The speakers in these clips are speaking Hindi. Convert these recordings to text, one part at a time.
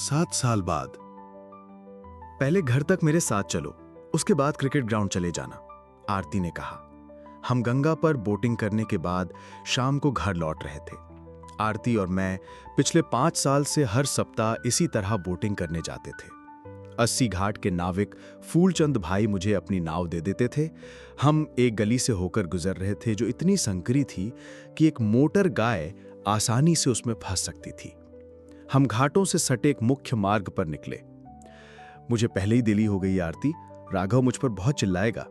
7 साल बाद। पहले घर तक मेरे साथ चलो, उसके बाद क्रिकेट ग्राउंड चले जाना, आरती ने कहा। हम गंगा पर बोटिंग करने के बाद शाम को घर लौट रहे थे। आरती और मैं पिछले 5 साल से हर सप्ताह इसी तरह बोटिंग करने जाते थे। 80 घाट के नाविक फूलचंद भाई मुझे अपनी नाव दे देते थे। हम एक गली से होकर गुजर रहे थे जो इतनी संकरी थी कि एक मोटर गाय आसानी से उसमें फंस सकती थी। हम घाटों से सटे एक मुख्य मार्ग पर निकले। मुझे पहले ही दिली हो गई आरती, राघव मुझ पर बहुत चिल्लाएगा,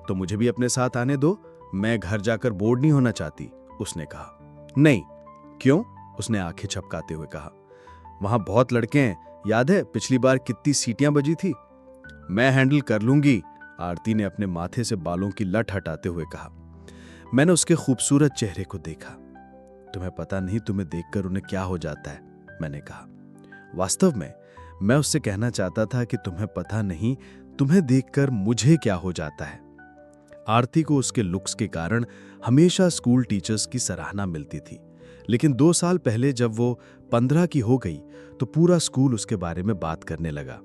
तो मुझे भी अपने साथ आने दो, मैं घर जाकर बोर्ड नहीं होना चाहती, उसने कहा। नहीं। क्यों? उसने आंखें झपकाते हुए कहा। वहां बहुत लड़के हैं, याद है पिछली बार कितनी सीटियां बजी थी? मैं हैंडल कर लूंगी, आरती ने अपने माथे से बालों की लट हटाते हुए कहा। मैंने उसके खूबसूरत चेहरे को देखा। तुम्हें पता नहीं तुम्हें देखकर उन्हें क्या हो जाता है, मैंने कहा। वास्तव में मैं उससे कहना चाहता था कि तुम्हें पता नहीं तुम्हें देखकर मुझे क्या हो जाता है। आरती को उसके लुक्स के कारण हमेशा स्कूल टीचर्स की सराहना मिलती थी, लेकिन 2 साल पहले जब वो 15 की हो गई तो पूरा स्कूल उसके बारे में बात करने लगा।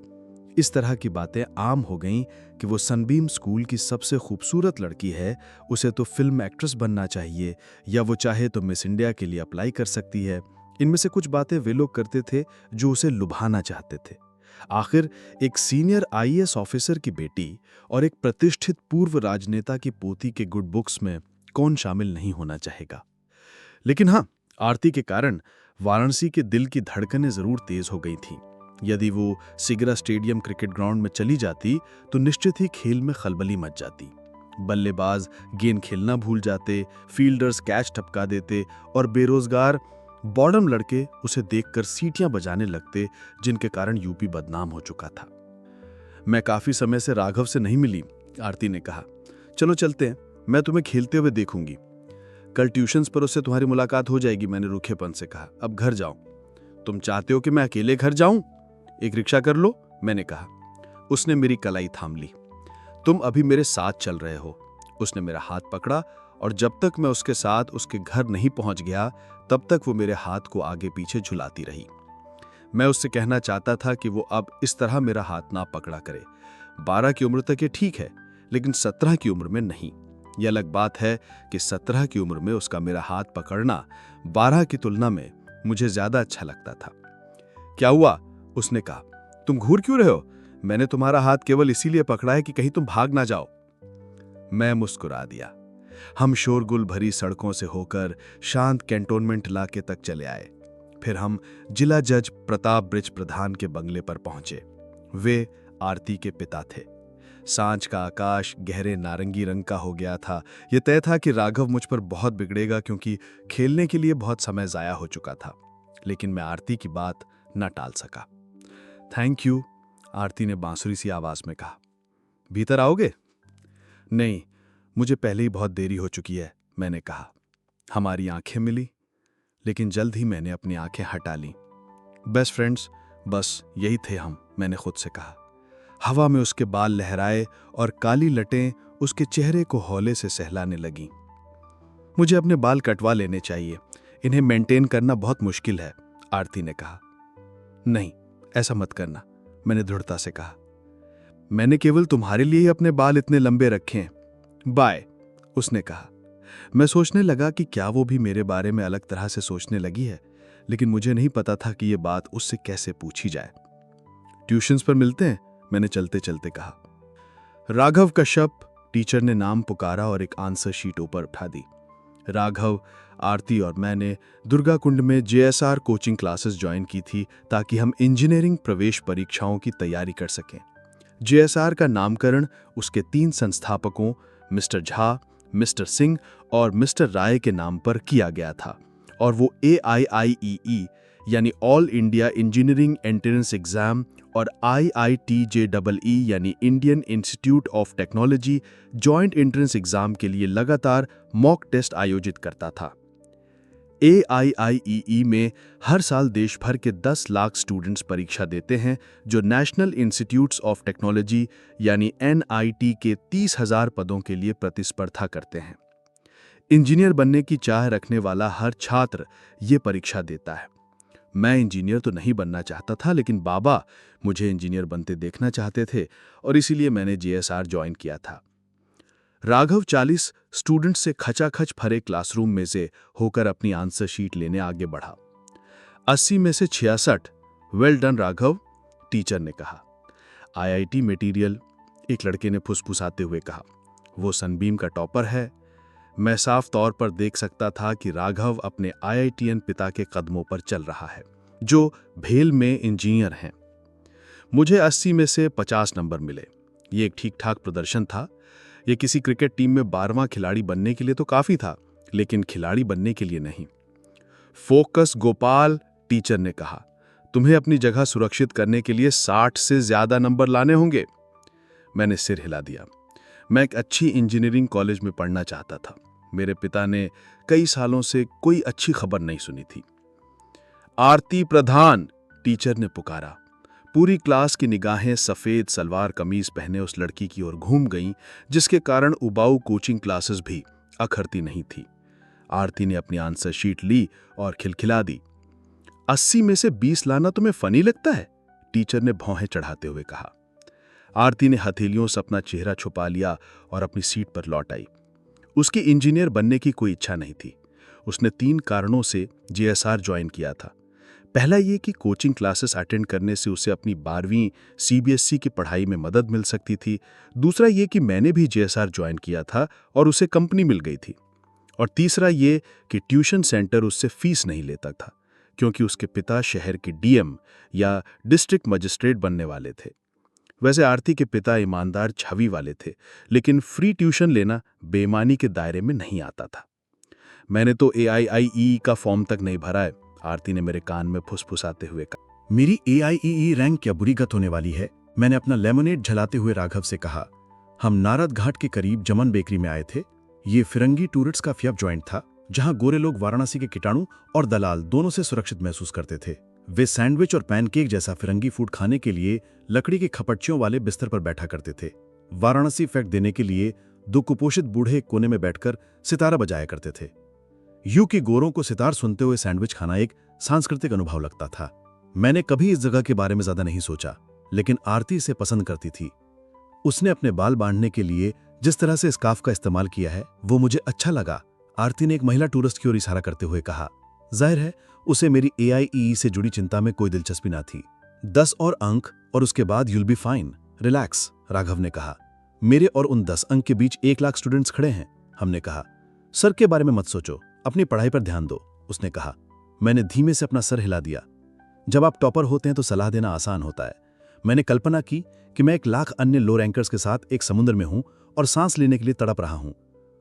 इस तरह की बातें आम हो गईं कि वो सनबीम स्कूल की सबसे खूबसूरत लड़की है, उसे तो फिल्म एक्ट्रेस बनना चाहिए, या वो चाहे तो मिस इंडिया के लिए अप्लाई कर सकती है। इनमें से कुछ बातें वे लोग करते थे जो उसे लुभाना चाहते थे। आखिर एक सीनियर आईएएस ऑफिसर की बेटी और एक प्रतिष्ठित पूर्व राजनेता की पोती के गुड बुक्स में कौन शामिल नहीं होना चाहेगा। लेकिन हाँ, आरती के कारण वाराणसी के दिल की धड़कनें जरूर तेज हो गई थीं। यदि वो सिगरा स्टेडियम क्रिकेट ग्राउंड में चली जाती तो निश्चित ही खेल में खलबली मच जाती। बल्लेबाज गेंद खेलना भूल जाते, फील्डर्स कैच टपका देते और बेरोजगार बॉर्डम लड़के उसे देखकर सीटियां बजाने लगते, जिनके कारण यूपी बदनाम हो चुका था। मैं काफी समय से राघव से नहीं मिली, आरती ने कहा। चलो चलते हैं, मैं तुम्हें खेलते हुए देखूंगी। कल ट्यूशन्स पर उससे तुम्हारी मुलाकात हो जाएगी, मैंने रूखेपन से कहा। अब घर जाओ। तुम चाहते हो कि मैं अकेले घर जाऊं? एक रिक्शा कर लो, मैंने कहा। उसने मेरी कलाई थाम ली। तुम अभी मेरे साथ चल रहे हो। उसने मेरा हाथ पकड़ा और जब तक मैं उसके साथ उसके घर नहीं पहुंच गया तब तक वो मेरे हाथ को आगे पीछे झुलाती रही। मैं उससे कहना चाहता था कि वो अब इस तरह मेरा हाथ ना पकड़ा करे। 12 की उम्र तक ये ठीक है, लेकिन 17 की उम्र में नहीं। यह अलग बात है कि 17 की उम्र में उसका मेरा हाथ पकड़ना 12 की तुलना में मुझे ज्यादा अच्छा लगता था। क्या हुआ? उसने कहा। तुम घूर क्यों रहे हो? मैंने तुम्हारा हाथ केवल इसीलिए पकड़ा है कि कहीं तुम भाग ना जाओ। मैं मुस्कुरा दिया। हम शोरगुल भरी सड़कों से होकर शांत कैंटोनमेंट इलाके तक चले आए। फिर हम जिला जज प्रताप ब्रिज प्रधान के बंगले पर पहुंचे। वे आरती के पिता थे। सांझ का आकाश गहरे नारंगी रंग का हो गया था। यह तय था कि राघव मुझ पर बहुत बिगड़ेगा, क्योंकि खेलने के लिए बहुत समय जाया हो चुका था। लेकिन मैं आरती की बात न टाल सका। थैंक यू, आरती ने बांसुरी सी आवाज में कहा। भीतर आओगे? नहीं, मुझे पहले ही बहुत देरी हो चुकी है, मैंने कहा। हमारी आंखें मिली, लेकिन जल्द ही मैंने अपनी आंखें हटा ली। बेस्ट फ्रेंड्स, बस यही थे हम, मैंने खुद से कहा। हवा में उसके बाल लहराए और काली लटें उसके चेहरे को हौले से सहलाने लगीं। मुझे अपने बाल कटवा लेने चाहिए, इन्हें मेंटेन करना बहुत मुश्किल है, आरती ने कहा। नहीं, ऐसा मत करना, मैंने दृढ़ता से कहा। मैंने केवल तुम्हारे लिए ही अपने बाल इतने लंबे रखे हैं। बाय, उसने कहा। मैं सोचने लगा कि क्या वो भी मेरे बारे में अलग तरह से सोचने लगी है, लेकिन मुझे नहीं पता था कि यह बात उससे कैसे पूछी जाए। ट्यूशन्स पर मिलते हैं, मैंने चलते चलते कहा। राघव कश्यप, टीचर ने नाम पुकारा और एक आंसर शीट ऊपर उठा दी। राघव, आरती और मैंने दुर्गा कुंड में जेएसआर कोचिंग क्लासेस ज्वाइन की थी ताकि हम इंजीनियरिंग प्रवेश परीक्षाओं की तैयारी कर सकें। जेएसआर का नामकरण उसके 3 संस्थापकों मिस्टर झा, मिस्टर सिंह और मिस्टर राय के नाम पर किया गया था, और वो AIIEE यानी all India engineering entrance exam और IITJEE यानी Indian institute of technology joint entrance exam के लिए लगातार मॉक टेस्ट आयोजित करता था। AIIEE में हर साल देश भर के 10 लाख स्टूडेंट्स परीक्षा देते हैं, जो नेशनल इंस्टीट्यूट्स ऑफ टेक्नोलॉजी यानी NIT के 30,000 पदों के लिए प्रतिस्पर्धा करते हैं। इंजीनियर बनने की चाह रखने वाला हर छात्र ये परीक्षा देता है। मैं इंजीनियर तो नहीं बनना चाहता था, लेकिन बाबा मुझे इंजीनियर बनते देखना चाहते थे और इसीलिए मैंने जेएसआर ज्वाइन किया था। राघव 40 स्टूडेंट से खचाखच भरे क्लासरूम में से होकर अपनी आंसर शीट लेने आगे बढ़ा। 80 में से 66। वेल डन राघव, टीचर ने कहा। आईआईटी मटेरियल, एक लड़के ने फुसफुसाते हुए कहा। वो सनबीम का टॉपर है। मैं साफ तौर पर देख सकता था कि राघव अपने आईआईटीएन पिता के कदमों पर चल रहा है, जो भेल में इंजीनियर हैं। मुझे 80 में से 50 नंबर मिले। ये एक ठीक ठाक प्रदर्शन था। ये किसी क्रिकेट टीम में 12वां खिलाड़ी बनने के लिए तो काफी था, लेकिन खिलाड़ी बनने के लिए नहीं। फोकस गोपाल, टीचर ने कहा। तुम्हें अपनी जगह सुरक्षित करने के लिए 60 से ज्यादा नंबर लाने होंगे। मैंने सिर हिला दिया। मैं एक अच्छी इंजीनियरिंग कॉलेज में पढ़ना चाहता था। मेरे पिता ने कई सालों से कोई अच्छी खबर नहीं सुनी थी। आरती प्रधान, टीचर ने पुकारा। पूरी क्लास की निगाहें सफेद सलवार कमीज पहने उस लड़की की ओर घूम गईं, जिसके कारण उबाऊ कोचिंग क्लासेस भी अखरती नहीं थी। आरती ने अपनी आंसर शीट ली और खिलखिला दी। 80 में से 20 लाना तुम्हें फनी लगता है? टीचर ने भौहें चढ़ाते हुए कहा। आरती ने हथेलियों से अपना चेहरा छुपा लिया और अपनी सीट पर लौट आई। उसकी इंजीनियर बनने की कोई इच्छा नहीं थी। उसने 3 कारणों से जेएसआर ज्वाइन किया था। पहला ये कि कोचिंग क्लासेस अटेंड करने से उसे अपनी 12वीं सीबीएसई की पढ़ाई में मदद मिल सकती थी। दूसरा ये कि मैंने भी जेएसआर ज्वाइन किया था और उसे कंपनी मिल गई थी। और तीसरा ये कि ट्यूशन सेंटर उससे फीस नहीं लेता था, क्योंकि उसके पिता शहर के डीएम या डिस्ट्रिक्ट मजिस्ट्रेट बनने वाले थे। वैसे आरती के पिता ईमानदार छवि वाले थे, लेकिन फ्री ट्यूशन लेना बेईमानी के दायरे में नहीं आता था। मैंने तो AIIE का फॉर्म तक नहीं भरा है, आरती ने मेरे कान में फुसफुसाते हुए कहा। मेरी AIEE रैंक क्या बुरी गत होने वाली है? मैंने अपना लेमोनेड झलाते हुए राघव से कहा। हम नारद घाट के करीब जमन बेकरी में आए थे। ये फिरंगी टूरिस्ट का फ्यब जॉइंट था, जहां गोरे लोग वाराणसी के कीटाणु और दलाल दोनों से सुरक्षित महसूस करते थे। वे सैंडविच और पैनकेक जैसा फिरंगी फूड खाने के लिए लकड़ी के खपच्चियों वाले बिस्तर पर बैठा करते थे। वाराणसी इफेक्ट देने के लिए 2 कुपोषित बूढ़े एक कोने में बैठकर सितारा बजाया करते थे। यूं कि गोरों को सितार सुनते हुए सैंडविच खाना एक सांस्कृतिक अनुभव लगता था। मैंने कभी इस जगह के बारे में ज्यादा नहीं सोचा, लेकिन आरती इसे पसंद करती थी। उसने अपने बाल बांधने के लिए जिस तरह से स्कार्फ का इस्तेमाल किया है, वो मुझे अच्छा लगा। आरती ने एक महिला टूरिस्ट की ओर इशारा करते हुए कहा। जाहिर है उसे मेरी AIEE से जुड़ी चिंता में कोई दिलचस्पी ना थी। 10 और अंक और उसके बाद you'll be fine, relax, Raghav ने कहा। मेरे और उन 10 अंक के बीच 1 लाख स्टूडेंट्स खड़े हैं, हमने कहा। सर के बारे में मत सोचो, अपनी पढ़ाई पर ध्यान दो, उसने कहा। मैंने धीमे से अपना सर हिला दिया। जब आप टॉपर होते हैं तो सलाह देना आसान होता है। मैंने कल्पना की कि मैं 1 लाख अन्य लो रैंकर्स के साथ एक समुद्र में हूं और सांस लेने के लिए तड़प रहा हूं।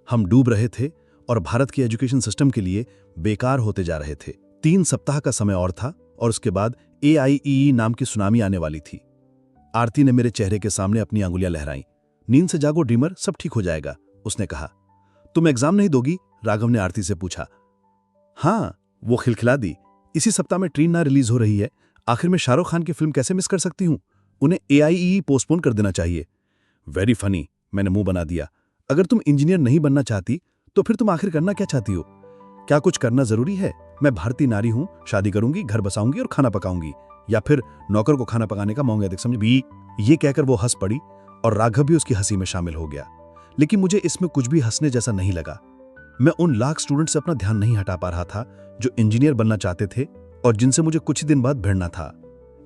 हम डूब रहे थे और भारत के एजुकेशन सिस्टम के लिए बेकार होते जा रहे थे। 3 सप्ताह का समय और था और उसके बाद AIEE नाम की सुनामी आने वाली थी। आरती ने मेरे चेहरे के सामने अपनी अंगुलियां लहराईं। नींद से जागो ड्रीमर, सब ठीक हो जाएगा, उसने कहा। तुम एग्जाम नहीं दोगी? राघव ने आरती से पूछा। हाँ, वो खिलखिला दी। इसी सप्ताह में ट्रेन ना रिलीज हो रही है। आखिर में शाहरुख खान की फिल्म कैसे मिस कर सकती हूं? उन्हें AIEE पोस्टपोन कर देना चाहिए। वेरी फनी, मैंने मुंह बना दिया। अगर तुम इंजीनियर नहीं बनना चाहती तो फिर तुम आखिर करना क्या चाहती हो? क्या कुछ करना जरूरी है? मैं भारतीय नारी हूं, शादी करूंगी, घर बसाऊंगी और खाना पकाऊंगी, या फिर नौकर को खाना पकाने का मौका देख समझ भी। ये कहकर वो हंस पड़ी और राघव भी उसकी हंसी में शामिल हो गया। लेकिन मुझे इसमें कुछ भी हंसने जैसा नहीं लगा। मैं उन लाख स्टूडेंट से अपना ध्यान नहीं हटा पा रहा था जो इंजीनियर बनना चाहते थे और जिनसे मुझे कुछ ही दिन बाद भिड़ना था।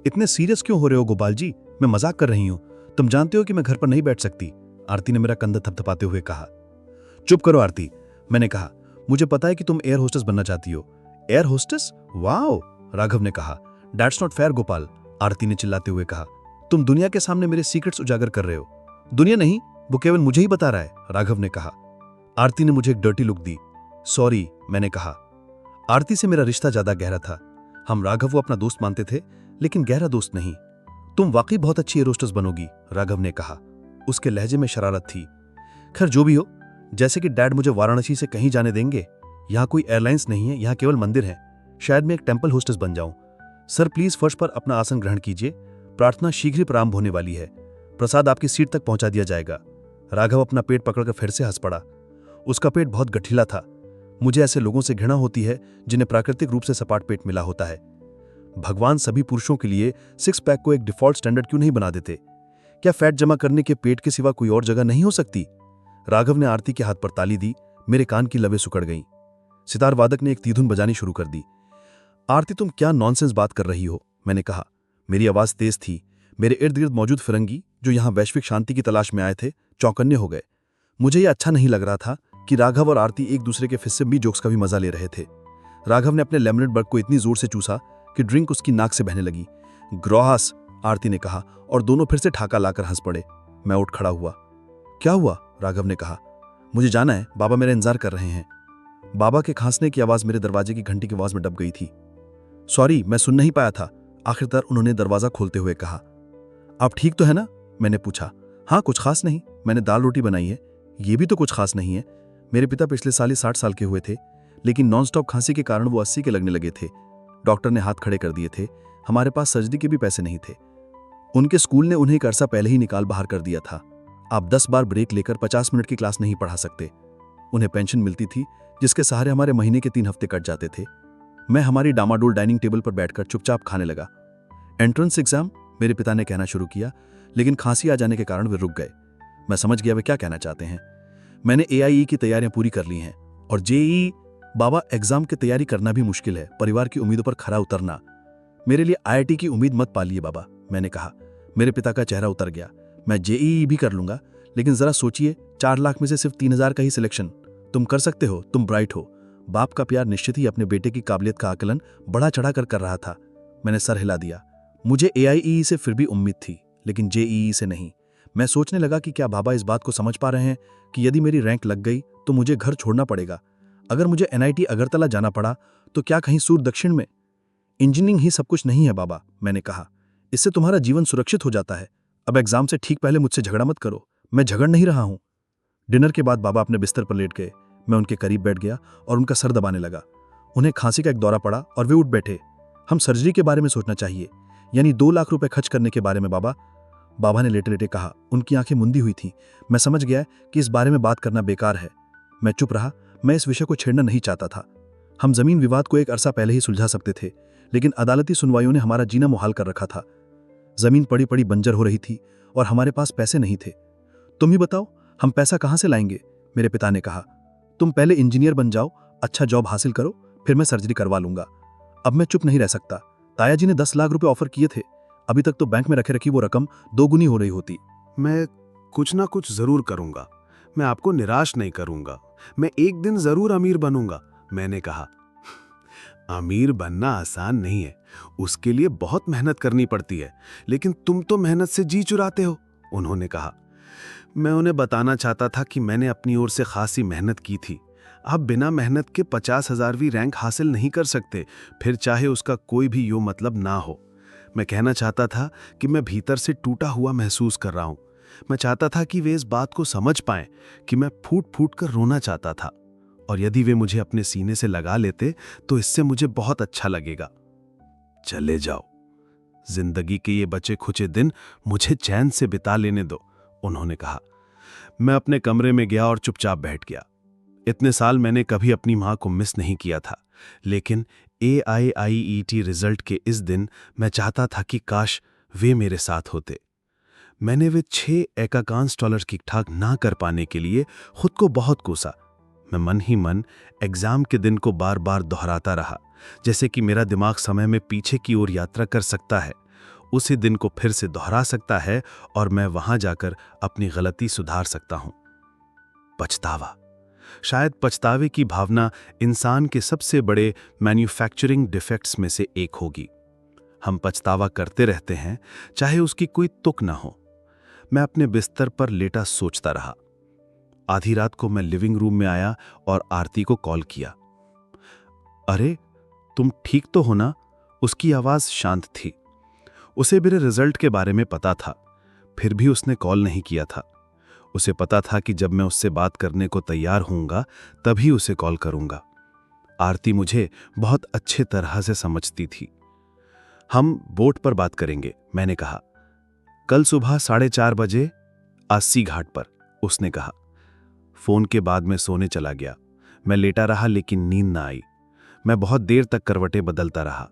इतने सीरियस क्यों हो रहे हो गोपाल जी? मैं मजाक कर रही हूं। तुम जानते हो कि मैं घर पर नहीं बैठ सकती, आरती ने मेरा कंधा थपथपाते हुए कहा। चुप करो आरती, मैंने कहा। मुझे पता है कि तुम एयर होस्टेस बनना चाहती हो। Air hostess? वाओ, राघव ने कहा। दैट्स नॉट फेयर गोपाल, आरती ने चिल्लाते हुए कहा। तुम दुनिया के सामने मेरे सीक्रेट्स उजागर कर रहे हो। दुनिया नहीं, वो केवल मुझे ही बता रहा है, राघव ने कहा। आरती ने मुझे एक डर्टी लुक दी। सॉरी, मैंने कहा। आरती से मेरा रिश्ता ज्यादा गहरा था। हम राघव को अपना दोस्त मानते थे, लेकिन गहरा दोस्त नहीं। तुम वाकई बहुत अच्छी एयर होस्टेस बनोगी, राघव ने कहा। उसके लहजे में शरारत थी। खैर जो भी हो, जैसे कि डैड मुझे वाराणसी से कहीं जाने देंगे। यहाँ कोई एयरलाइंस नहीं है, यहाँ केवल मंदिर है। शायद मैं एक टेम्पल होस्टेस बन जाऊं। सर प्लीज फर्श पर अपना आसन ग्रहण कीजिए। प्रार्थना शीघ्र ही प्रारंभ होने वाली है। प्रसाद आपकी सीट तक पहुंचा दिया जाएगा। राघव अपना पेट पकड़कर फिर से हंस पड़ा। उसका पेट बहुत गठीला था। मुझे ऐसे लोगों से घृणा होती है जिन्हें प्राकृतिक रूप से सपाट पेट मिला होता है। भगवान सभी पुरुषों के लिए सिक्स पैक को एक डिफॉल्ट स्टैंडर्ड क्यों नहीं बना देते? क्या फैट जमा करने के पेट के सिवा कोई और जगह नहीं हो सकती? राघव ने आरती के हाथ पर ताली दी। मेरे कान की लबें सुकड़ गईं। सितार वादक ने एक तीधुन बजानी शुरू कर दी। आरती, तुम क्या नॉनसेंस बात कर रही हो? मैंने कहा। मेरी आवाज तेज थी। मेरे इर्द गिर्द मौजूद फिरंगी, जो यहां वैश्विक शांति की तलाश में आए थे, चौकन्ने हो गए। मुझे यह अच्छा नहीं लग रहा था कि राघव और आरती एक दूसरे के फिस्से जोक्स का भी मजा ले रहे थे। राघव ने अपने लेमनेड बर्ग को इतनी जोर से चूसा कि ड्रिंक उसकी नाक से बहने लगी। ग्रोहास, आरती ने कहा, और दोनों फिर से ठाका लाकर हंस पड़े। मैं उठ खड़ा हुआ। क्या हुआ? राघव ने कहा। मुझे जाना है, बाबा मेरा इंतजार कर रहे हैं। बाबा के खांसने की आवाज मेरे दरवाजे की घंटी की आवाज में दब गई थी। सॉरी, मैं सुन नहीं पाया था, आखिरकार उन्होंने दरवाजा खोलते हुए कहा। आप ठीक तो है ना? मैंने पूछा। हाँ, कुछ खास नहीं, मैंने दाल रोटी बनाई है। ये भी तो कुछ खास नहीं है। मेरे पिता पिछले साल ही 60 साल के हुए थे, लेकिन नॉनस्टॉप खांसी के कारण वो 80 के लगने लगे थे। डॉक्टर ने हाथ खड़े कर दिए थे। हमारे पास सर्जरी के भी पैसे नहीं थे। उनके स्कूल ने उन्हें एक अरसा पहले ही निकाल बाहर कर दिया था। आप 10 बार ब्रेक लेकर 50 मिनट की क्लास नहीं पढ़ा सकते। उन्हें पेंशन मिलती थी, जिसके सहारे हमारे महीने के 3 हफ्ते कट जाते थे। मैं हमारी डामाडोल डाइनिंग टेबल पर बैठकर चुपचाप खाने लगा। एंट्रेंस एग्जाम, मेरे पिता ने कहना शुरू किया, लेकिन खांसी आ जाने के कारण वे रुक गए। मैं समझ गया वे क्या कहना चाहते हैं। मैंने AIE की तैयारियां पूरी कर ली हैं और JEE। बाबा, एग्जाम की तैयारी करना भी मुश्किल है, परिवार की उम्मीदों पर खरा उतरना। मेरे लिए IIT की उम्मीद मत पालिए बाबा, मैंने कहा। मेरे पिता का चेहरा उतर गया। मैं JEE भी कर लूंगा, लेकिन जरा सोचिए, 4 लाख में से सिर्फ 3000 का ही सिलेक्शन। तुम कर सकते हो, तुम ब्राइट हो। बाप का प्यार निश्चित ही अपने बेटे की काबिलियत का आकलन बढ़ा चढ़ा कर रहा था। मैंने सर हिला दिया। मुझे AIE से फिर भी उम्मीद थी, लेकिन JEE से नहीं। मैं सोचने लगा कि क्या बाबा इस बात को समझ पा रहे हैं कि यदि मेरी रैंक लग गई तो मुझे घर छोड़ना पड़ेगा। अगर मुझे NIT अगरतला जाना पड़ा तो क्या कहीं सूर दक्षिण में? इंजीनियरिंग ही सब कुछ नहीं है बाबा, मैंने कहा। इससे तुम्हारा जीवन सुरक्षित हो जाता है। अब एग्जाम से ठीक पहले मुझसे झगड़ा मत करो। मैं झगड़ नहीं रहा हूं। डिनर के बाद बाबा अपने बिस्तर पर लेट गए। मैं उनके करीब बैठ गया और उनका सर दबाने लगा। उन्हें खांसी का एक दौरा पड़ा और वे उठ बैठे। हम सर्जरी के बारे में सोचना चाहिए, यानी 2 लाख रुपए खर्च करने के बारे में बाबा। बाबा ने लेटे लेटे कहा। उनकी आंखें मुंदी हुई थीं। मैं समझ गया कि इस बारे में बात करना बेकार है। मैं चुप रहा। मैं इस विषय को छेड़ना नहीं चाहता था। हम जमीन विवाद को एक अरसा पहले ही सुलझा सकते थे, लेकिन अदालती सुनवाइयों ने हमारा जीना मुहाल कर रखा था। जमीन पड़ी पड़ी बंजर हो रही थी और हमारे पास पैसे नहीं थे। तुम ही बताओ, हम पैसा कहां से लाएंगे? मेरे पिता ने कहा। तुम पहले इंजीनियर बन जाओ, अच्छा जॉब हासिल करो, फिर मैं सर्जरी करवा लूंगा। अब मैं चुप नहीं रह सकता। ताया जी ने 10 लाख रुपए ऑफर किए थे। अभी तक तो बैंक में रखे रखी वो रकम 2 गुनी हो रही होती। मैं कुछ ना कुछ जरूर करूंगा। मैं आपको निराश नहीं करूंगा। मैं एक दिन जरूर अमीर बनूंगा, मैंने कहा। अमीर बनना आसान नहीं है, उसके लिए बहुत मेहनत करनी पड़ती है, लेकिन तुम तो मेहनत से जी चुराते हो, उन्होंने कहा। मैं उन्हें बताना चाहता था कि मैंने अपनी ओर से खासी मेहनत की थी। आप बिना मेहनत के 50,000वीं रैंक हासिल नहीं कर सकते, फिर चाहे उसका कोई भी यो मतलब ना हो। मैं कहना चाहता था कि मैं भीतर से टूटा हुआ महसूस कर रहा हूं। मैं चाहता था कि वे इस बात को समझ पाएं कि मैं फूट फूट कर रोना चाहता था, और यदि वे मुझे अपने सीने से लगा लेते तो इससे मुझे बहुत अच्छा लगेगा। चले जाओ, जिंदगी के ये बचे खुचे दिन मुझे चैन से बिता लेने दो, उन्होंने कहा। मैं अपने कमरे में गया और चुपचाप बैठ गया। इतने साल मैंने कभी अपनी मां को मिस नहीं किया था, लेकिन AIIET रिजल्ट के इस दिन मैं चाहता था कि काश वे मेरे साथ होते। मैंने वे 6 एकाकांश डॉलर ठीक ठाक ना कर पाने के लिए खुद को बहुत कोसा। मैं मन ही मन एग्जाम के दिन को बार बार दोहराता रहा, जैसे कि मेरा दिमाग समय में पीछे की ओर यात्रा कर सकता है, उसी दिन को फिर से दोहरा सकता है और मैं वहां जाकर अपनी गलती सुधार सकता हूं। पछतावा, शायद पछतावे की भावना इंसान के सबसे बड़े मैन्युफैक्चरिंग डिफेक्ट्स में से एक होगी। हम पछतावा करते रहते हैं, चाहे उसकी कोई तुक ना हो। मैं अपने बिस्तर पर लेटा सोचता रहा। आधी रात को मैं लिविंग रूम में आया और आरती को कॉल किया। अरे, तुम ठीक तो हो ना? उसकी आवाज शांत थी। उसे मेरे रिजल्ट के बारे में पता था, फिर भी उसने कॉल नहीं किया था। उसे पता था कि जब मैं उससे बात करने को तैयार होऊंगा तभी उसे कॉल करूंगा। आरती मुझे बहुत अच्छे तरह से समझती थी। हम बोट पर बात करेंगे, मैंने कहा। कल सुबह 4:30 बजे अस्सी घाट पर, उसने कहा। फोन के बाद मैं सोने चला गया। मैं लेटा रहा लेकिन नींद ना आई। मैं बहुत देर तक करवटें बदलता रहा।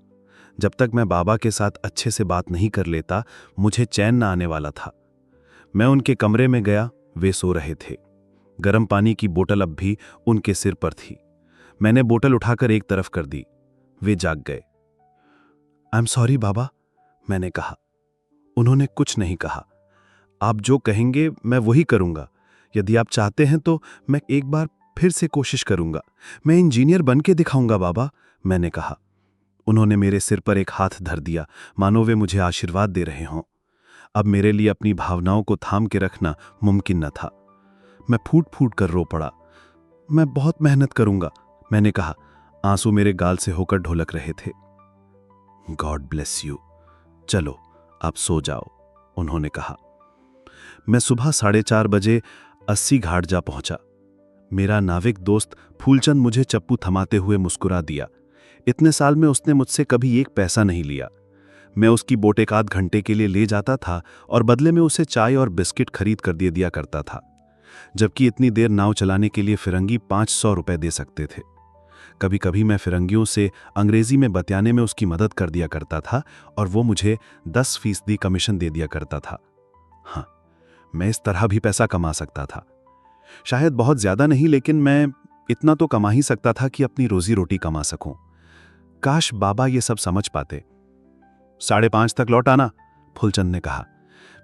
जब तक मैं बाबा के साथ अच्छे से बात नहीं कर लेता मुझे चैन न आने वाला था। मैं उनके कमरे में गया, वे सो रहे थे। गर्म पानी की बोतल अब भी उनके सिर पर थी। मैंने बोतल उठाकर एक तरफ कर दी। वे जाग गए। आई एम सॉरी बाबा, मैंने कहा। उन्होंने कुछ नहीं कहा। आप जो कहेंगे मैं वही करूंगा। यदि आप चाहते हैं तो मैं एक बार फिर से कोशिश करूंगा। मैं इंजीनियर बन के दिखाऊंगा बाबा, मैंने कहा। उन्होंने मेरे सिर पर एक हाथ धर दिया, मानो वे मुझे आशीर्वाद दे रहे हों। अब मेरे लिए अपनी भावनाओं को थाम के रखना मुमकिन न था। मैं फूट फूट कर रो पड़ा। मैं बहुत मेहनत करूंगा, मैंने कहा। आंसू मेरे गाल से होकर ढुलक रहे थे। God bless you. चलो आप सो जाओ, उन्होंने कहा। मैं सुबह 4:30 बजे 80 घाट जा पहुंचा। मेरा नाविक दोस्त फूलचंद मुझे चप्पू थमाते हुए मुस्कुरा दिया। इतने साल में उसने मुझसे कभी एक पैसा नहीं लिया। मैं उसकी बोट एक आध घंटे के लिए ले जाता था और बदले में उसे चाय और बिस्किट खरीद कर दे दिया करता था, जबकि इतनी देर नाव चलाने के लिए फिरंगी 500 रुपए दे सकते थे। कभी कभी मैं फिरंगियों से अंग्रेजी में बतियाने में उसकी मदद कर दिया करता था और वो मुझे 10% कमीशन दे दिया करता था। हाँ, मैं इस तरह भी पैसा कमा सकता था। शायद बहुत ज्यादा नहीं, लेकिन मैं इतना तो कमा ही सकता था कि अपनी रोजी रोटी कमा सकूं। काश बाबा ये सब समझ पाते। 5:30 तक लौट आना, फूलचंद ने कहा।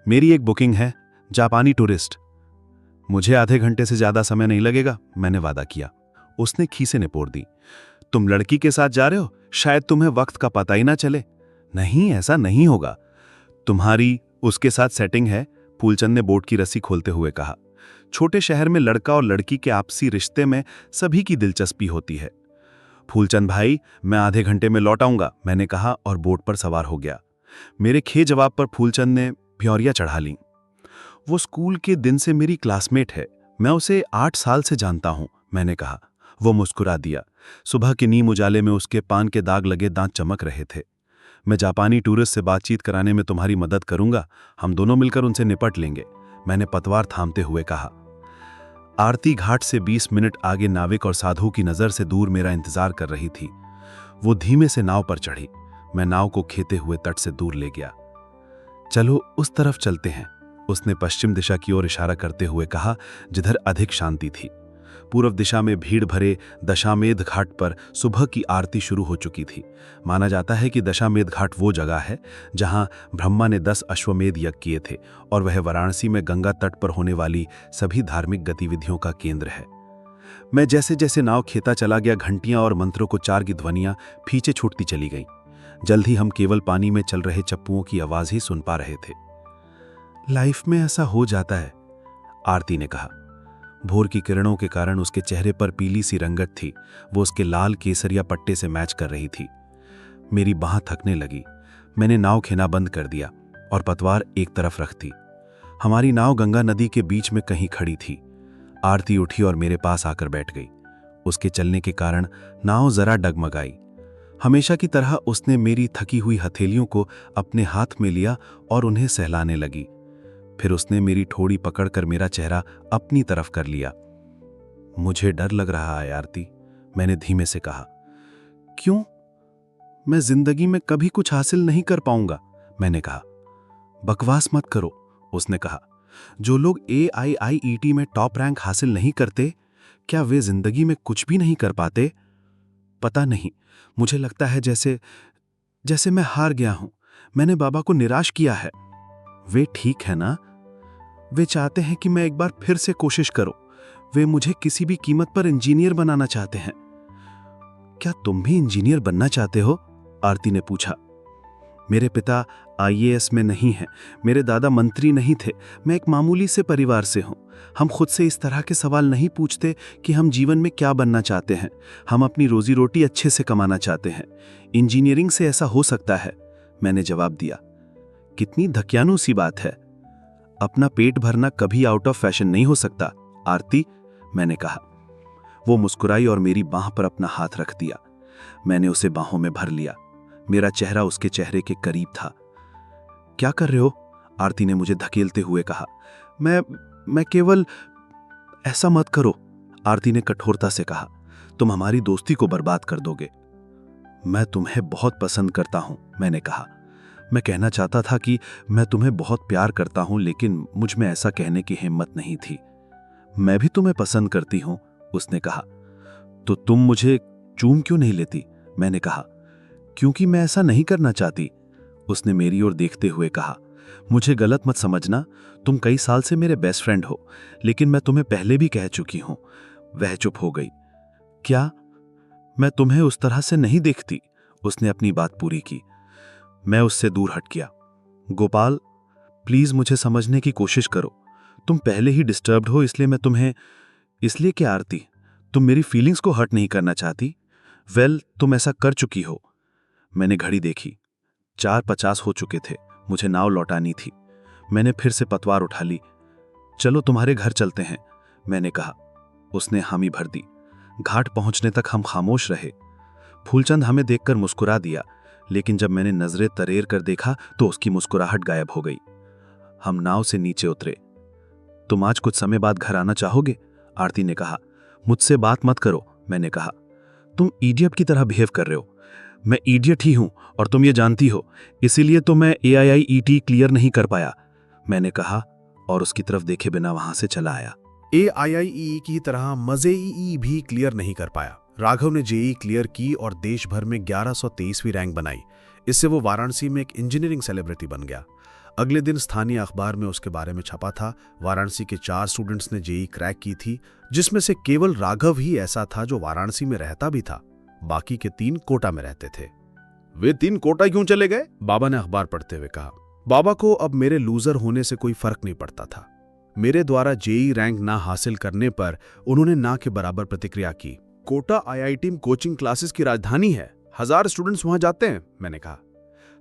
मेरी एक बुकिंग है, जापानी टूरिस्ट। मुझे आधे घंटे से ज्यादा समय नहीं लगेगा, मैंने वादा किया। उसने खीसे निपोड़ दी। तुम लड़की के साथ जा रहे हो, शायद तुम्हें वक्त का पता ही ना चले। नहीं, ऐसा नहीं होगा। तुम्हारी उसके साथ सेटिंग है, फूलचंद ने बोट की रस्सी खोलते हुए कहा। छोटे शहर में लड़का और लड़की के आपसी रिश्ते में सभी की दिलचस्पी होती है। फूलचंद भाई, मैं आधे घंटे में लौट आऊंगा, मैंने कहा और बोट पर सवार हो गया। मेरे खे जवाब पर फूलचंद ने भ्योरियां चढ़ा लीं। वो स्कूल के दिन से मेरी क्लासमेट है, मैं उसे 8 साल से जानता हूं, मैंने कहा। वो मुस्कुरा दिया। सुबह के नीम उजाले में उसके पान के दाग लगे दांत चमक रहे थे। मैं जापानी टूरिस्ट से बातचीत कराने में तुम्हारी मदद करूंगा, हम दोनों मिलकर उनसे निपट लेंगे, मैंने पतवार थामते हुए कहा। आरती घाट से 20 मिनट आगे नाविक और साधु की नजर से दूर मेरा इंतजार कर रही थी। वो धीमे से नाव पर चढ़ी। मैं नाव को खेते हुए तट से दूर ले गया। चलो उस तरफ चलते हैं, उसने पश्चिम दिशा की ओर इशारा करते हुए कहा, जिधर अधिक शांति थी। पूर्व दिशा में भीड़ भरे दशामेध घाट पर सुबह की आरती शुरू हो चुकी थी। माना जाता है कि दशामेध घाट वो जगह है जहां ब्रह्मा ने 10 अश्वमेध यज्ञ किए थे और वह वाराणसी में गंगा तट पर होने वाली सभी धार्मिक गतिविधियों का केंद्र है। मैं जैसे जैसे नाव खेता चला गया, घंटियां और मंत्रोच्चार की ध्वनियां पीछे छूटती चली गईं। जल्द ही हम केवल पानी में चल रहे चप्पुओं की आवाज ही सुन पा रहे थे। लाइफ में ऐसा हो जाता है, आरती ने कहा। भोर की किरणों के कारण उसके चेहरे पर पीली सी रंगत थी। वो उसके लाल केसरिया पट्टे से मैच कर रही थी। मेरी बांह थकने लगी। मैंने नाव खेना बंद कर दिया और पतवार एक तरफ रख दी। हमारी नाव गंगा नदी के बीच में कहीं खड़ी थी। आरती उठी और मेरे पास आकर बैठ गई। उसके चलने के कारण नाव जरा डगमगाई। हमेशा की तरह उसने मेरी थकी हुई हथेलियों को अपने हाथ में लिया और उन्हें सहलाने लगी। फिर उसने मेरी ठोड़ी पकड़कर मेरा चेहरा अपनी तरफ कर लिया। मुझे डर लग रहा है आरती, मैंने धीमे से कहा। क्यों? मैं जिंदगी में कभी कुछ हासिल नहीं कर पाऊंगा, मैंने कहा। बकवास मत करो, उसने कहा। जो लोग AIIET में टॉप रैंक हासिल नहीं करते, क्या वे जिंदगी में कुछ भी नहीं कर पाते? पता नहीं, मुझे लगता है जैसे मैं हार गया हूं। मैंने बाबा को निराश किया है। वे ठीक है ना? वे चाहते हैं कि मैं एक बार फिर से कोशिश करूं। वे मुझे किसी भी कीमत पर इंजीनियर बनाना चाहते हैं। क्या तुम भी इंजीनियर बनना चाहते हो? आरती ने पूछा। मेरे पिता IAS में नहीं हैं, मेरे दादा मंत्री नहीं थे, मैं एक मामूली से परिवार से हूं। हम खुद से इस तरह के सवाल नहीं पूछते कि हम जीवन में क्या बनना चाहते हैं। हम अपनी रोजी रोटी अच्छे से कमाना चाहते हैं। इंजीनियरिंग से ऐसा हो सकता है, मैंने जवाब दिया। कितनी धक्यानु सी बात है। अपना पेट भरना कभी आउट ऑफ फैशन नहीं हो सकता, आरती, मैंने कहा। वो मुस्कुराई और मेरी बांह पर अपना हाथ रख दिया। मैंने उसे बाहों में भर लिया। मेरा चेहरा उसके चेहरे के करीब था। क्या कर रहे हो? आरती ने मुझे धकेलते हुए कहा। मैं केवल। ऐसा मत करो, आरती ने कठोरता से कहा। तुम हमारी दोस्ती को बर्बाद कर दोगे। मैं तुम्हें बहुत पसंद करता हूं, मैंने कहा। मैं कहना चाहता था कि मैं तुम्हें बहुत प्यार करता हूं, लेकिन मुझ में ऐसा कहने की हिम्मत नहीं थी। मैं भी तुम्हें पसंद करती हूं, उसने कहा। तो तुम मुझे चूम क्यों नहीं लेती, मैंने कहा। क्योंकि मैं ऐसा नहीं करना चाहती, उसने मेरी ओर देखते हुए कहा। मुझे गलत मत समझना, तुम कई साल से मेरे बेस्ट फ्रेंड हो, लेकिन मैं तुम्हें पहले भी कह चुकी हूं। वह चुप हो गई। क्या? मैं तुम्हें उस तरह से नहीं देखती, उसने अपनी बात पूरी की। मैं उससे दूर हट गया। गोपाल, प्लीज मुझे समझने की कोशिश करो। तुम पहले ही डिस्टर्ब्ड हो, इसलिए मैं तुम्हें। इसलिए क्या आरती, तुम मेरी फीलिंग्स को हर्ट नहीं करना चाहती? वेल, तुम ऐसा कर चुकी हो। मैंने घड़ी देखी, 4:50 हो चुके थे। मुझे नाव लौटानी थी। मैंने फिर से पतवार उठा ली। चलो तुम्हारे घर चलते हैं, मैंने कहा। उसने हामी भर दी। घाट पहुंचने तक हम खामोश रहे। फूलचंद हमें देखकर मुस्कुरा दिया, लेकिन जब मैंने नजरें तरेर कर देखा तो उसकी मुस्कुराहट गायब हो गई। हम नाव से नीचे उतरे। तुम आज कुछ समय बाद घर आना चाहोगे? आरती ने कहा। मुझसे बात मत करो, मैंने कहा। तुम इडियट की तरह बिहेव कर रहे हो। मैं इडियट ही हूं और तुम ये जानती हो, इसीलिए तो मैं AIIET क्लियर नहीं कर पाया, मैंने कहा और उसकी तरफ देखे बिना वहां से चला आया। AIIE की तरह मज़ेई भी क्लियर नहीं कर पाया। राघव ने जेई क्लियर की और देश भर में 1123वीं रैंक बनाई। इससे वो वाराणसी में एक इंजीनियरिंग सेलिब्रिटी बन गया। अगले दिन स्थानीय अखबार में उसके बारे में छपा था। वाराणसी के 4 स्टूडेंट्स ने जेई क्रैक की थी, जिसमें से केवल राघव ही ऐसा था जो वाराणसी में रहता भी था। बाकी के 3 कोटा में रहते थे। वे 3 कोटा क्यों चले गए? बाबा ने अखबार पढ़ते हुए कहा। बाबा को अब मेरे लूजर होने से कोई फर्क नहीं पड़ता था। मेरे द्वारा जेई रैंक ना हासिल करने पर उन्होंने ना के बराबर प्रतिक्रिया की। कोटा IIT कोचिंग क्लासेस की राजधानी है, 1000 स्टूडेंट्स वहां जाते हैं, मैंने कहा।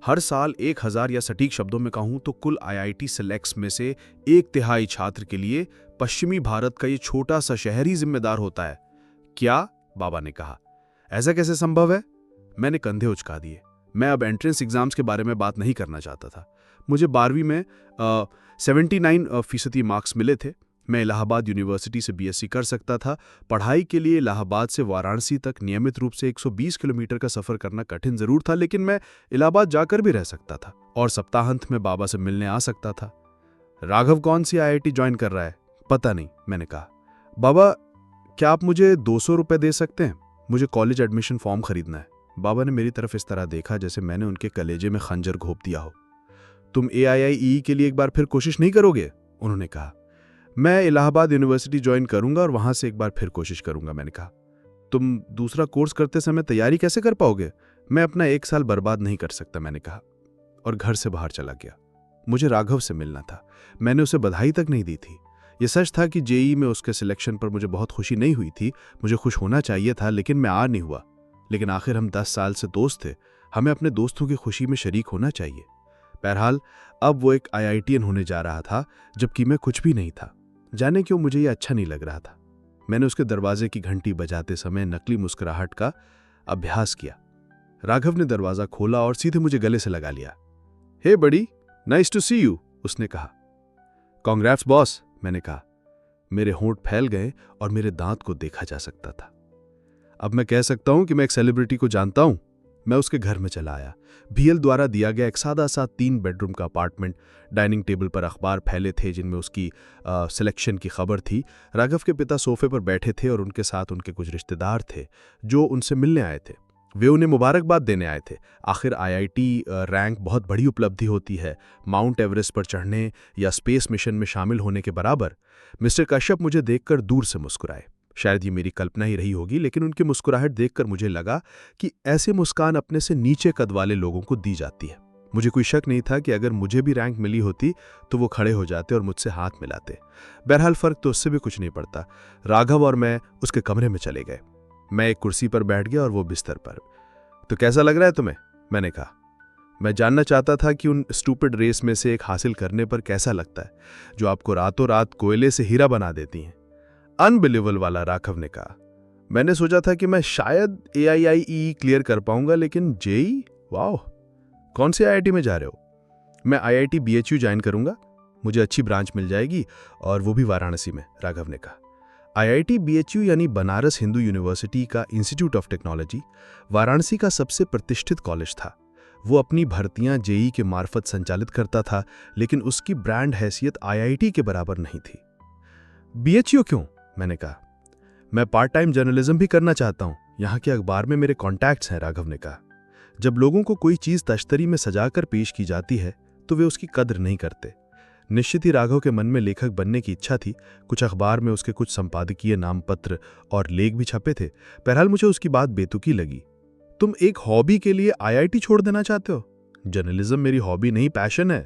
हर साल 1000 या सटीक शब्दों में कहूं तो कुल IIT सेलेक्ट्स में से 1/3 छात्र के लिए पश्चिमी भारत का ये छोटा सा शहर ही जिम्मेदार होता है। क्या? बाबा ने कहा। ऐसा कैसे संभव है? मैंने कंधे उचका दिए। मैं अब एंट्रेंस एग्जाम्स के बारे में बात नहीं करना चाहता था। मुझे 12वीं में 79% मार्क्स मिले थे। मैं इलाहाबाद यूनिवर्सिटी से BSc कर सकता था। पढ़ाई के लिए इलाहाबाद से वाराणसी तक नियमित रूप से 120 किलोमीटर का सफर करना कठिन जरूर था, लेकिन मैं इलाहाबाद जाकर भी रह सकता था और सप्ताहांत में बाबा से मिलने आ सकता था। राघव कौन सी IIT ज्वाइन कर रहा है? पता नहीं, मैंने कहा। बाबा, क्या आप मुझे 200 रुपए दे सकते हैं? मुझे कॉलेज एडमिशन फॉर्म खरीदना है। बाबा ने मेरी तरफ इस तरह देखा जैसे मैंने उनके कलेजे में खंजर घोंप दिया हो। तुम AIIE के लिए एक बार फिर कोशिश नहीं करोगे? उन्होंने कहा। मैं इलाहाबाद यूनिवर्सिटी ज्वाइन करूंगा और वहां से एक बार फिर कोशिश करूंगा, मैंने कहा। तुम दूसरा कोर्स करते समय तैयारी कैसे कर पाओगे? मैं अपना 1 साल बर्बाद नहीं कर सकता, मैंने कहा और घर से बाहर चला गया। मुझे राघव से मिलना था। मैंने उसे बधाई तक नहीं दी थी। यह सच था कि जेई में उसके सिलेक्शन पर मुझे बहुत खुशी नहीं हुई थी। मुझे खुश होना चाहिए था, लेकिन मैं नहीं हुआ। लेकिन आखिर हम 10 साल से दोस्त थे। हमें अपने दोस्तों की खुशी में शरीक होना चाहिए। बहरहाल अब वो एक IITian होने जा रहा था, जबकि मैं कुछ भी नहीं था। जाने क्यों मुझे ये अच्छा नहीं लग रहा था। मैंने उसके दरवाजे की घंटी बजाते समय नकली मुस्कुराहट का अभ्यास किया। राघव ने दरवाजा खोला और सीधे मुझे गले से लगा लिया। हे बड़ी, नाइस टू सी यू, उसने कहा। कांग्रेट्स बॉस, मैंने कहा। मेरे होंठ फैल गए और मेरे दांत को देखा जा सकता था। अब मैं कह सकता हूं कि मैं एक सेलिब्रिटी को जानता हूं। मैं उसके घर में चला आया। BL द्वारा दिया गया एक सादा सा 3 बेडरूम का अपार्टमेंट। डाइनिंग टेबल पर अखबार फैले थे जिनमें उसकी सिलेक्शन की खबर थी। राघव के पिता सोफे पर बैठे थे और उनके साथ उनके कुछ रिश्तेदार थे जो उनसे मिलने आए थे। वे उन्हें मुबारकबाद देने आए थे। आखिर IIT रैंक बहुत बड़ी उपलब्धि होती है, माउंट एवरेस्ट पर चढ़ने या स्पेस मिशन में शामिल होने के बराबर। मिस्टर कश्यप मुझे देखकर दूर से मुस्कुराए। शायद ये मेरी कल्पना ही रही होगी, लेकिन उनकी मुस्कुराहट देखकर मुझे लगा कि ऐसे मुस्कान अपने से नीचे कद वाले लोगों को दी जाती है। मुझे कोई शक नहीं था कि अगर मुझे भी रैंक मिली होती तो वो खड़े हो जाते और मुझसे हाथ मिलाते। बहरहाल फर्क तो उससे भी कुछ नहीं पड़ता। राघव और मैं उसके कमरे में चले गए। मैं एक कुर्सी पर बैठ गया और वो बिस्तर पर। तो कैसा लग रहा है तुम्हें? मैंने कहा। मैं जानना चाहता था कि उन स्टूपिड रेस में से एक हासिल करने पर कैसा लगता है, जो आपको रातों रात कोयले से हीरा बना देती हैं। अनबिलीवेबल वाला, राघव ने कहा। मैंने सोचा था कि मैं शायद AIIE क्लियर कर पाऊंगा, लेकिन जेई, वाह। कौन से IIT में जा रहे हो? मैं IIT BHU ज्वाइन करूंगा। मुझे अच्छी ब्रांच मिल जाएगी और वो भी वाराणसी में, राघव ने कहा। आईआईटी बीएचयू यानी बनारस हिंदू यूनिवर्सिटी का इंस्टीट्यूट ऑफ टेक्नोलॉजी वाराणसी का सबसे प्रतिष्ठित कॉलेज था। वो अपनी भर्तियां जेईई के मार्फत संचालित करता था, लेकिन उसकी ब्रांड हैसियत आईआईटी के बराबर नहीं थी। बीएचयू क्यों? मैंने कहा। मैं पार्ट टाइम जर्नलिज्म भी करना चाहता हूँ, यहाँ के अखबार में मेरे कॉन्टैक्ट्स हैं, राघव ने कहा। जब लोगों को कोई चीज़ तश्तरी में सजाकर पेश की जाती है तो वे उसकी कद्र नहीं करते। निश्चित ही राघव के मन में लेखक बनने की इच्छा थी। कुछ अखबार में उसके कुछ संपादकीय नामपत्र और लेख भी छपे थे। बहरहाल मुझे उसकी बात बेतुकी लगी। तुम एक हॉबी के लिए आईआईटी छोड़ देना चाहते हो? जर्नलिज्म मेरी हॉबी नहीं, पैशन है।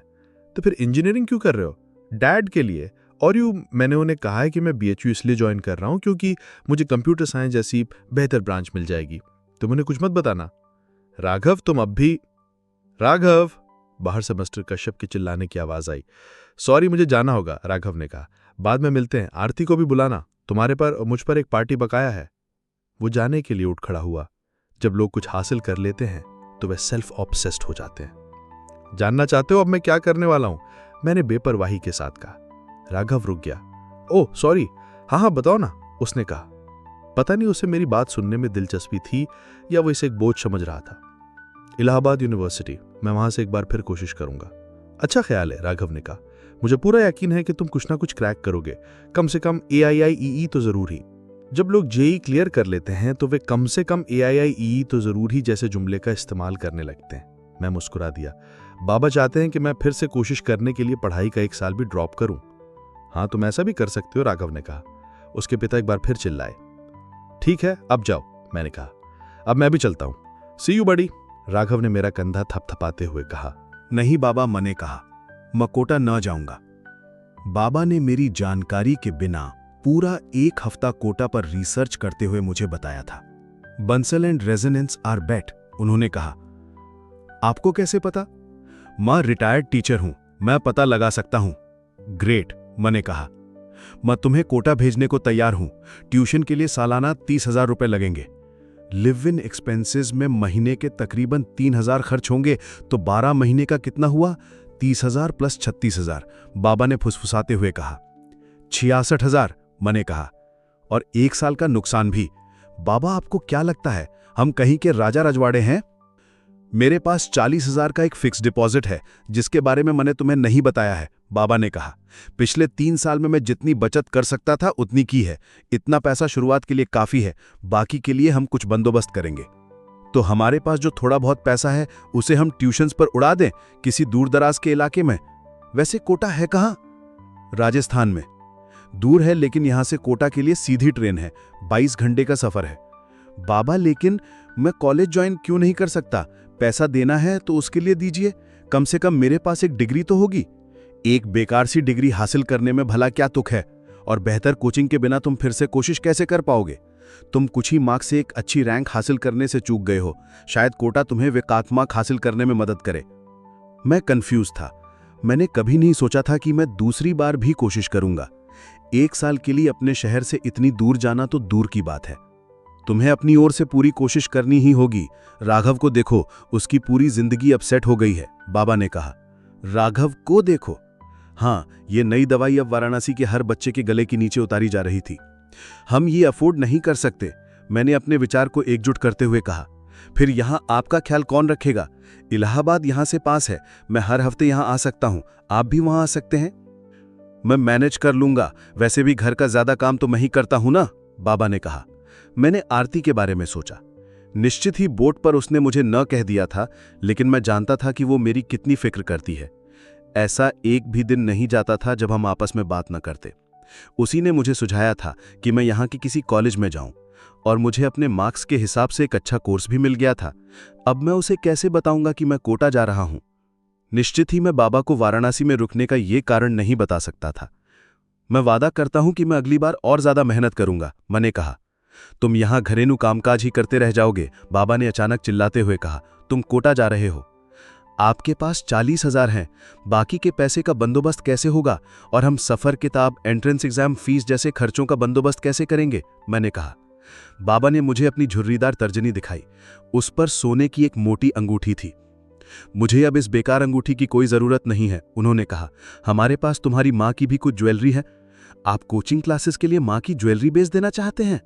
तो फिर इंजीनियरिंग क्यों कर रहे हो? डैड के लिए। और मैंने उन्हें कहा है कि मैं बीएचयू इसलिए ज्वाइन कर रहा हूं क्योंकि मुझे कंप्यूटर साइंस जैसी बेहतर ब्रांच मिल जाएगी। तुम उन्हें कुछ मत बताना। राघव, तुम अब भी। राघव! बाहर से मास्टर कश्यप के चिल्लाने की आवाज आई। सॉरी, मुझे जाना होगा, राघव ने कहा। बाद में मिलते हैं। आरती को भी बुलाना, तुम्हारे पर मुझ पर एक पार्टी बकाया है। वो जाने के लिए उठ खड़ा हुआ। जब लोग कुछ हासिल कर लेते हैं तो वे सेल्फ ऑब्सेस्ड हो जाते हैं। जानना चाहते हो अब मैं क्या करने वाला हूं? मैंने बेपरवाही के साथ कहा। राघव रुक गया। ओह सॉरी, हाँ बताओ ना, उसने कहा। पता नहीं उसे मेरी बात सुनने में दिलचस्पी थी या वो इसे एक बोझ समझ रहा था। इलाहाबाद यूनिवर्सिटी, मैं वहां से एक बार फिर कोशिश करूंगा। अच्छा ख्याल है, राघव ने कहा। मुझे पूरा यकीन है कि तुम कुछ ना कुछ क्रैक करोगे। कम से कम AIIEE तो जरूर ही। जब लोग जेईई क्लियर कर लेते हैं तो वे कम से कम AIIEE तो जरूर ही जैसे जुमले का इस्तेमाल करने लगते हैं। मैं मुस्कुरा दिया। बाबा चाहते हैं कि मैं फिर से कोशिश करने के लिए पढ़ाई का 1 साल भी ड्रॉप करूं। हाँ, तुम ऐसा भी कर सकते हो, राघव ने कहा। उसके पिता एक बार फिर चिल्लाए। ठीक है, अब जाओ, मैंने कहा। अब मैं भी चलता हूं। सी यू बड़ी, राघव ने मेरा कंधा थपथपाते हुए कहा। नहीं बाबा, मैंने कहा, मैं कोटा न जाऊंगा। बाबा ने मेरी जानकारी के बिना पूरा 1 हफ्ता कोटा पर रिसर्च करते हुए मुझे बताया था। बंसल एंड रेजोनेंस आर बेट, उन्होंने कहा। आपको कैसे पता? मैं रिटायर्ड टीचर हूं, मैं पता लगा सकता हूं। ग्रेट, मैंने कहा। मैं तुम्हें कोटा भेजने को तैयार हूं। ट्यूशन के लिए सालाना 30,000 रुपए लगेंगे। लिव इन एक्सपेंसेस में महीने के तकरीबन 3,000 खर्च होंगे, तो 12 महीने का कितना हुआ? 30,000 प्लस 36,000, बाबा ने फुसफुसाते हुए कहा। 66,000, मैंने कहा। और 1 साल का नुकसान भी। बाबा, आपको क्या लगता है हम कहीं के राजा रजवाड़े हैं? मेरे पास 40,000 का एक फिक्स डिपॉजिट है जिसके बारे में मैंने तुम्हें नहीं बताया है, बाबा ने कहा। पिछले 3 साल में मैं जितनी बचत कर सकता था उतनी की है। इतना पैसा शुरुआत के लिए काफी है, बाकी के लिए हम कुछ बंदोबस्त करेंगे। तो हमारे पास जो थोड़ा बहुत पैसा है उसे हम ट्यूशन्स पर उड़ा दें, किसी दूर दराज के इलाके में। वैसे कोटा है कहाँ? राजस्थान में। दूर है, लेकिन यहां से कोटा के लिए सीधी ट्रेन है। 22 घंटे का सफर है। बाबा, लेकिन मैं कॉलेज ज्वाइन क्यों नहीं कर सकता? पैसा देना है तो उसके लिए दीजिए। कम से कम मेरे पास एक डिग्री तो होगी। एक बेकार सी डिग्री हासिल करने में भला क्या तुक है? और बेहतर कोचिंग के बिना तुम फिर से कोशिश कैसे कर पाओगे? तुम कुछ ही मार्क्स से एक अच्छी रैंक हासिल करने से चूक गए हो। शायद कोटा तुम्हें विकात्मक हासिल करने में मदद करे। मैं कंफ्यूज था। मैंने कभी नहीं सोचा था कि मैं दूसरी बार भी कोशिश करूंगा। 1 साल के लिए अपने शहर से इतनी दूर जाना तो दूर की बात है। तुम्हें अपनी ओर से पूरी कोशिश करनी ही होगी। राघव को देखो, उसकी पूरी जिंदगी अपसेट हो गई है, बाबा ने कहा। राघव को देखो? हाँ, ये नई दवाई अब वाराणसी के हर बच्चे के गले के नीचे उतारी जा रही थी। हम ये अफोर्ड नहीं कर सकते, मैंने अपने विचार को एकजुट करते हुए कहा। फिर यहाँ आपका ख्याल कौन रखेगा? इलाहाबाद यहाँ से पास है, मैं हर हफ्ते यहाँ आ सकता हूँ, आप भी वहाँ आ सकते हैं। मैं मैनेज कर लूंगा, वैसे भी घर का ज्यादा काम तो मैं ही करता हूं ना, बाबा ने कहा। मैंने आरती के बारे में सोचा। निश्चित ही बोट पर उसने मुझे न कह दिया था, लेकिन मैं जानता था कि वो मेरी कितनी फिक्र करती है। ऐसा एक भी दिन नहीं जाता था जब हम आपस में बात न करते। उसी ने मुझे सुझाया था कि मैं यहाँ के किसी कॉलेज में जाऊं, और मुझे अपने मार्क्स के हिसाब से एक अच्छा कोर्स भी मिल गया था। अब मैं उसे कैसे बताऊंगा कि मैं कोटा जा रहा हूं? निश्चित ही मैं बाबा को वाराणसी में रुकने का ये कारण नहीं बता सकता था। मैं वादा करता हूं कि मैं अगली बार और ज्यादा मेहनत करूंगा, मैंने कहा। तुम यहां घरेलू कामकाज ही करते रह जाओगे, बाबा ने अचानक चिल्लाते हुए कहा। तुम कोटा जा रहे हो। आपके पास 40,000 हैं, बाकी के पैसे का बंदोबस्त कैसे होगा? और हम सफर, किताब, एंट्रेंस एग्जाम फीस जैसे खर्चों का बंदोबस्त कैसे करेंगे? मैंने कहा। बाबा ने मुझे अपनी झुर्रीदार तर्जनी दिखाई। उस पर सोने की एक मोटी अंगूठी थी। मुझे अब इस बेकार अंगूठी की कोई जरूरत नहीं है, उन्होंने कहा। हमारे पास तुम्हारी मां की भी कुछ ज्वेलरी है। आप कोचिंग क्लासेस के लिए माँ की ज्वेलरी बेच देना चाहते हैं?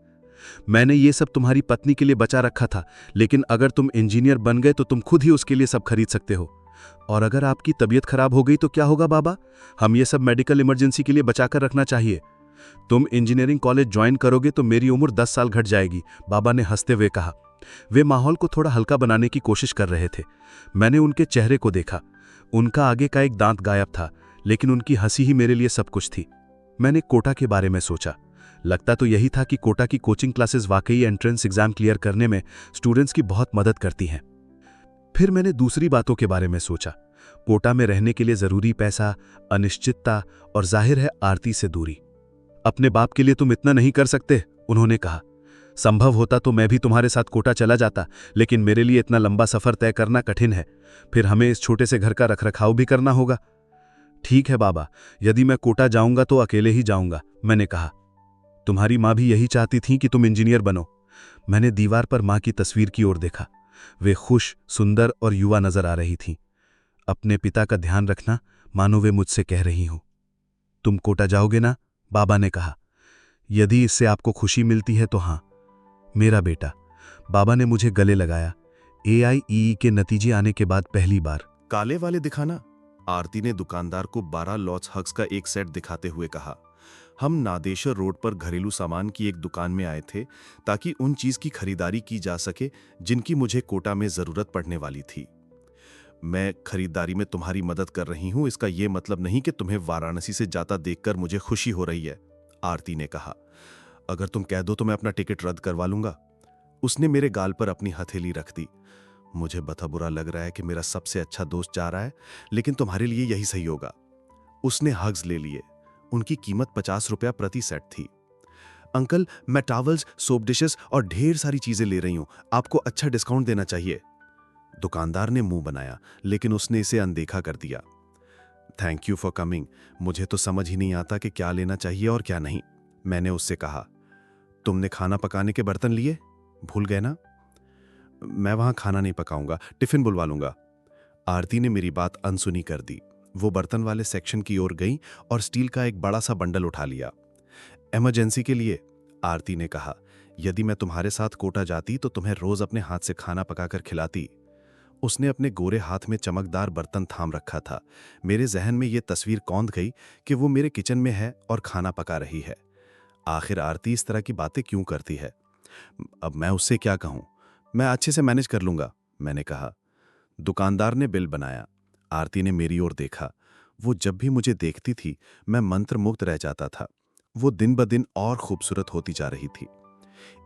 मैंने ये सब तुम्हारी पत्नी के लिए बचा रखा था, लेकिन अगर तुम इंजीनियर बन गए तो तुम खुद ही उसके लिए सब खरीद सकते हो। और अगर आपकी तबीयत खराब हो गई तो क्या होगा बाबा? हम ये सब मेडिकल इमरजेंसी के लिए बचाकर रखना चाहिए। तुम इंजीनियरिंग कॉलेज ज्वाइन करोगे तो मेरी उम्र 10 साल घट जाएगी, बाबा ने हंसते हुए कहा। वे माहौल को थोड़ा हल्का बनाने की कोशिश कर रहे थे। मैंने उनके चेहरे को देखा। उनका आगे का एक दांत गायब था, लेकिन उनकी हंसी ही मेरे लिए सब कुछ थी। मैंने कोटा के बारे में सोचा। लगता तो यही था कि कोटा की कोचिंग क्लासेस वाकई एंट्रेंस एग्जाम क्लियर करने में स्टूडेंट्स की बहुत मदद करती हैं। फिर मैंने दूसरी बातों के बारे में सोचा। कोटा में रहने के लिए जरूरी पैसा, अनिश्चितता और जाहिर है आरती से दूरी। अपने बाप के लिए तुम इतना नहीं कर सकते, उन्होंने कहा। संभव होता तो मैं भी तुम्हारे साथ कोटा चला जाता, लेकिन मेरे लिए इतना लंबा सफर तय करना कठिन है। फिर हमें इस छोटे से घर का रखरखाव भी करना होगा। ठीक है बाबा, यदि मैं कोटा जाऊंगा तो अकेले ही जाऊंगा, मैंने कहा। तुम्हारी माँ भी यही चाहती थी कि तुम इंजीनियर बनो। मैंने दीवार पर माँ की तस्वीर की ओर देखा। वे खुश, सुंदर और युवा नजर आ रही थीं। अपने पिता का ध्यान रखना, मानो वे मुझसे कह रही हूं। तुम कोटा जाओगे ना? बाबा ने कहा। यदि इससे आपको खुशी मिलती है तो हाँ, मेरा बेटा। बाबा ने मुझे गले लगाया। AIEE के नतीजे आने के बाद पहली बार। काले वाले दिखाना, आरती ने दुकानदार को 12 लॉट्स हग्स का एक सेट दिखाते हुए कहा। हम नादेश्वर रोड पर घरेलू सामान की एक दुकान में आए थे ताकि उन चीज की खरीदारी की जा सके जिनकी मुझे कोटा में जरूरत पड़ने वाली थी। मैं खरीदारी में तुम्हारी मदद कर रही हूं, इसका यह मतलब नहीं कि तुम्हें वाराणसी से जाता देखकर मुझे खुशी हो रही है, आरती ने कहा। अगर तुम कह दो तो मैं अपना टिकट रद्द करवा लूंगा। उसने मेरे गाल पर अपनी हथेली रख दी। मुझे बता बुरा लग रहा है कि मेरा सबसे अच्छा दोस्त जा रहा है, लेकिन तुम्हारे लिए यही सही होगा। उसने हग्स ले लिए। उनकी कीमत 50 रुपया प्रति सेट थी। अंकल, मैं टॉवल्स, सोप डिशेस और ढेर सारी चीजें ले रही हूं, आपको अच्छा डिस्काउंट देना चाहिए। दुकानदार ने मुंह बनाया, लेकिन उसने इसे अनदेखा कर दिया। Thank you for coming. मुझे तो समझ ही नहीं आता कि क्या लेना चाहिए और क्या नहीं, मैंने उससे कहा। तुमने खाना पकाने के बर्तन लिए? भूल गए ना? मैं वहां खाना नहीं पकाऊंगा, टिफिन बुलवा लूंगा। आरती ने मेरी बात अनसुनी कर दी। वो बर्तन वाले सेक्शन की ओर गई और स्टील का एक बड़ा सा बंडल उठा लिया। इमरजेंसी के लिए, आरती ने कहा। यदि मैं तुम्हारे साथ कोटा जाती तो तुम्हें रोज अपने हाथ से खाना पकाकर खिलाती। उसने अपने गोरे हाथ में चमकदार बर्तन थाम रखा था। मेरे जहन में यह तस्वीर कौंध गई कि वो मेरे किचन में है और खाना पका रही है। आखिर आरती इस तरह की बातें क्यों करती है? अब मैं उससे क्या कहूं? मैं अच्छे से मैनेज कर लूंगा, मैंने कहा। दुकानदार ने बिल बनाया। आरती ने मेरी ओर देखा। वो जब भी मुझे देखती थी मैं मंत्रमुग्ध रह जाता था। वो दिन ब दिन और खूबसूरत होती जा रही थी।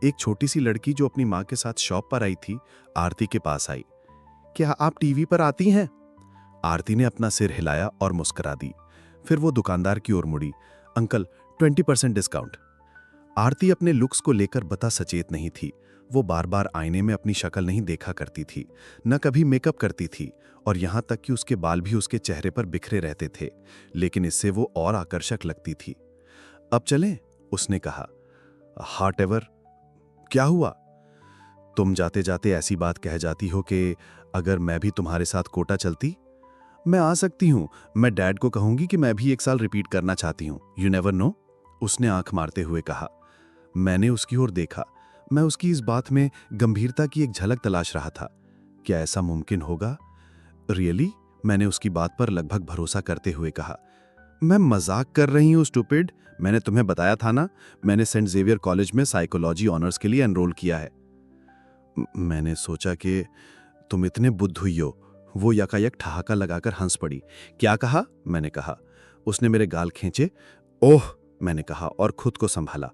एक छोटी सी लड़की जो अपनी माँ के साथ शॉप पर आई थी, आरती के पास आई। क्या आप टीवी पर आती हैं? आरती ने अपना सिर हिलाया और मुस्कुरा दी। फिर वो दुकानदार की ओर मुड़ी। Uncle, 20% discount. आरती अपने लुक्स को लेकर बता सचेत नहीं थी। वो बार बार आईने में अपनी शक्ल नहीं देखा करती थी, न कभी मेकअप करती थी, और यहां तक कि उसके बाल भी उसके चेहरे पर बिखरे रहते थे, लेकिन इससे वो और आकर्षक लगती थी। अब चलें, उसने कहा। Heart ever. क्या हुआ? तुम जाते जाते ऐसी बात कह जाती हो कि अगर मैं भी तुम्हारे साथ कोटा चलती। मैं आ सकती हूं। मैं डैड को कहूंगी कि मैं भी 1 साल रिपीट करना चाहती हूं। यू नेवर नो, उसने आंख मारते हुए कहा। मैंने उसकी ओर देखा। मैं उसकी इस बात में गंभीरता की एक झलक तलाश रहा था। क्या ऐसा मुमकिन होगा? रियली? मैंने उसकी बात पर लगभग भरोसा करते हुए कहा। मैं मजाक कर रही हूं स्टूपिड। मैंने तुम्हें बताया था ना, मैंने सेंट जेवियर कॉलेज में साइकोलॉजी ऑनर्स के लिए एनरोल किया है। मैंने सोचा कि तुम इतने बुद्ध हुई हो। वो यकायक ठहाका लगाकर हंस पड़ी। क्या कहा? मैंने कहा। उसने मेरे गाल खींचे। ओह, मैंने कहा और खुद को संभाला।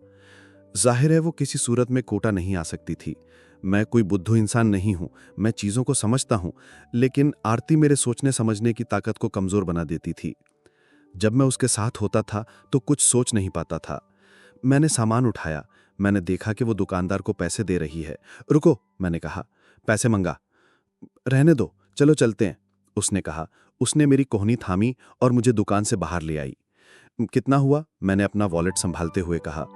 जाहिर है वो किसी सूरत में कोटा नहीं आ सकती थी। मैं कोई बुद्धू इंसान नहीं हूं, मैं चीजों को समझता हूं, लेकिन आरती मेरे सोचने समझने की ताकत को कमजोर बना देती थी। जब मैं उसके साथ होता था तो कुछ सोच नहीं पाता था। मैंने सामान उठाया। मैंने देखा कि वो दुकानदार को पैसे दे रही है। रुको, मैंने कहा। पैसे मंगा। रहने दो, चलो चलते हैं, उसने कहा। उसने मेरी कोहनी थामी और मुझे दुकान से बाहर ले आई। कितना हुआ? मैंने अपना वॉलेट संभालते हुए कहा।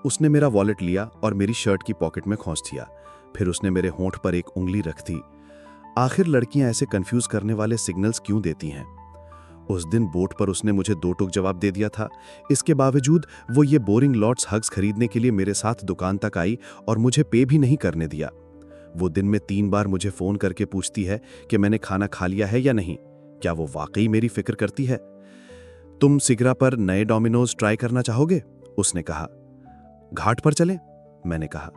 उसने मेरा वॉलेट लिया और मेरी शर्ट की पॉकेट में खोंच दिया। फिर उसने मेरे होंठ पर एक उंगली रख दी। आखिर लड़कियां ऐसे कंफ्यूज करने वाले सिग्नल्स क्यों देती हैं? उस दिन बोट पर उसने मुझे 2 टूक जवाब दे दिया था। इसके बावजूद वो ये बोरिंग लॉट्स हग्स खरीदने के लिए मेरे साथ दुकान तक आई और मुझे पे भी नहीं करने दिया। वो दिन में 3 बार मुझे फोन करके पूछती है कि मैंने खाना खा लिया है या नहीं। क्या वो वाकई मेरी फिक्र करती है? तुम सिगरा पर नए डोमिनोज ट्राई करना चाहोगे? उसने कहा। घाट पर चलें? मैंने कहा।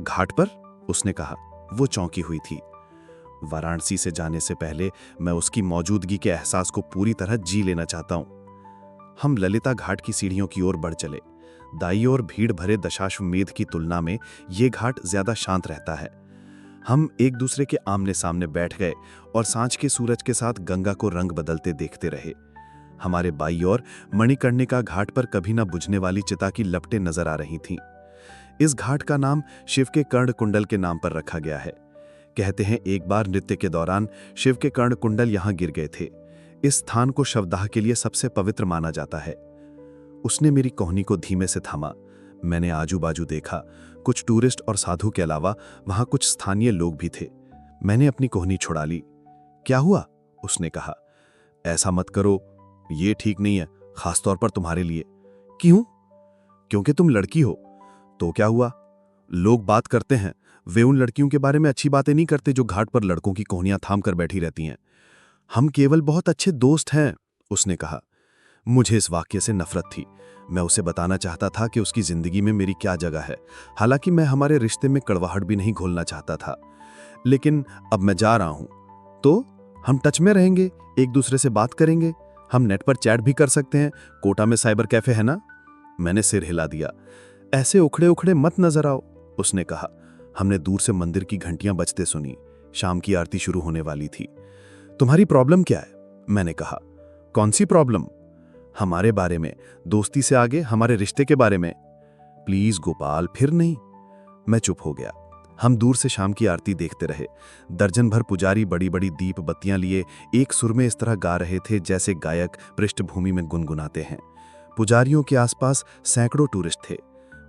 घाट पर? उसने कहा। वो चौंकी हुई थी। वाराणसी से जाने से पहले मैं उसकी मौजूदगी के एहसास को पूरी तरह जी लेना चाहता हूं। हम ललिता घाट की सीढ़ियों की ओर बढ़ चले। दाई ओर भीड़ भरे दशाश्वमेध की तुलना में ये घाट ज्यादा शांत रहता है। हम एक दूसरे के आमने सामने बैठ गए और सांझ के सूरज के साथ गंगा को रंग बदलते देखते रहे। हमारे बाईं ओर मणिकर्णिका घाट पर कभी न बुझने वाली चिता की लपटें नजर आ रही थीं। इस घाट का नाम शिव के कर्ण कुंडल के नाम पर रखा गया है। कहते हैं एक बार नृत्य के दौरान शिव के कर्ण कुंडल यहां गिर गए थे। इस स्थान को शवदाह के लिए सबसे पवित्र माना जाता है। उसने मेरी कोहनी को धीमे से थामा। मैंने आजू बाजू देखा। कुछ टूरिस्ट और साधु के अलावा वहां कुछ स्थानीय लोग भी थे। मैंने अपनी कोहनी छुड़ा ली। क्या हुआ? उसने कहा। ऐसा मत करो, ये ठीक नहीं है, खासतौर पर तुम्हारे लिए। क्यों? क्योंकि तुम लड़की हो। तो क्या हुआ? लोग बात करते हैं, वे उन लड़कियों के बारे में अच्छी बातें नहीं करते जो घाट पर लड़कों की कोहनियां थाम कर बैठी रहती हैं। हम केवल बहुत अच्छे दोस्त हैं, उसने कहा। मुझे इस वाक्य से नफरत थी। मैं उसे बताना चाहता था कि उसकी जिंदगी में मेरी क्या जगह है। हालांकि मैं हमारे रिश्ते में कड़वाहट भी नहीं घोलना चाहता था। लेकिन अब मैं जा रहा हूं, तो हम टच में रहेंगे, एक दूसरे से बात करेंगे। हम नेट पर चैट भी कर सकते हैं। कोटा में साइबर कैफे है ना? मैंने सिर हिला दिया। ऐसे उखड़े उखड़े मत नजर आओ, उसने कहा। हमने दूर से मंदिर की घंटियां बजते सुनी। शाम की आरती शुरू होने वाली थी। तुम्हारी प्रॉब्लम क्या है? मैंने कहा। कौन सी प्रॉब्लम? हमारे बारे में, दोस्ती से आगे हमारे रिश्ते के बारे में। प्लीज गोपाल, फिर नहीं। मैं चुप हो गया। हम दूर से शाम की आरती देखते रहे। दर्जन भर पुजारी बड़ी बड़ी दीप बत्तियां लिए एक सुर में इस तरह गा रहे थे जैसे गायक पृष्ठभूमि में गुनगुनाते हैं। पुजारियों के आसपास सैकड़ों टूरिस्ट थे।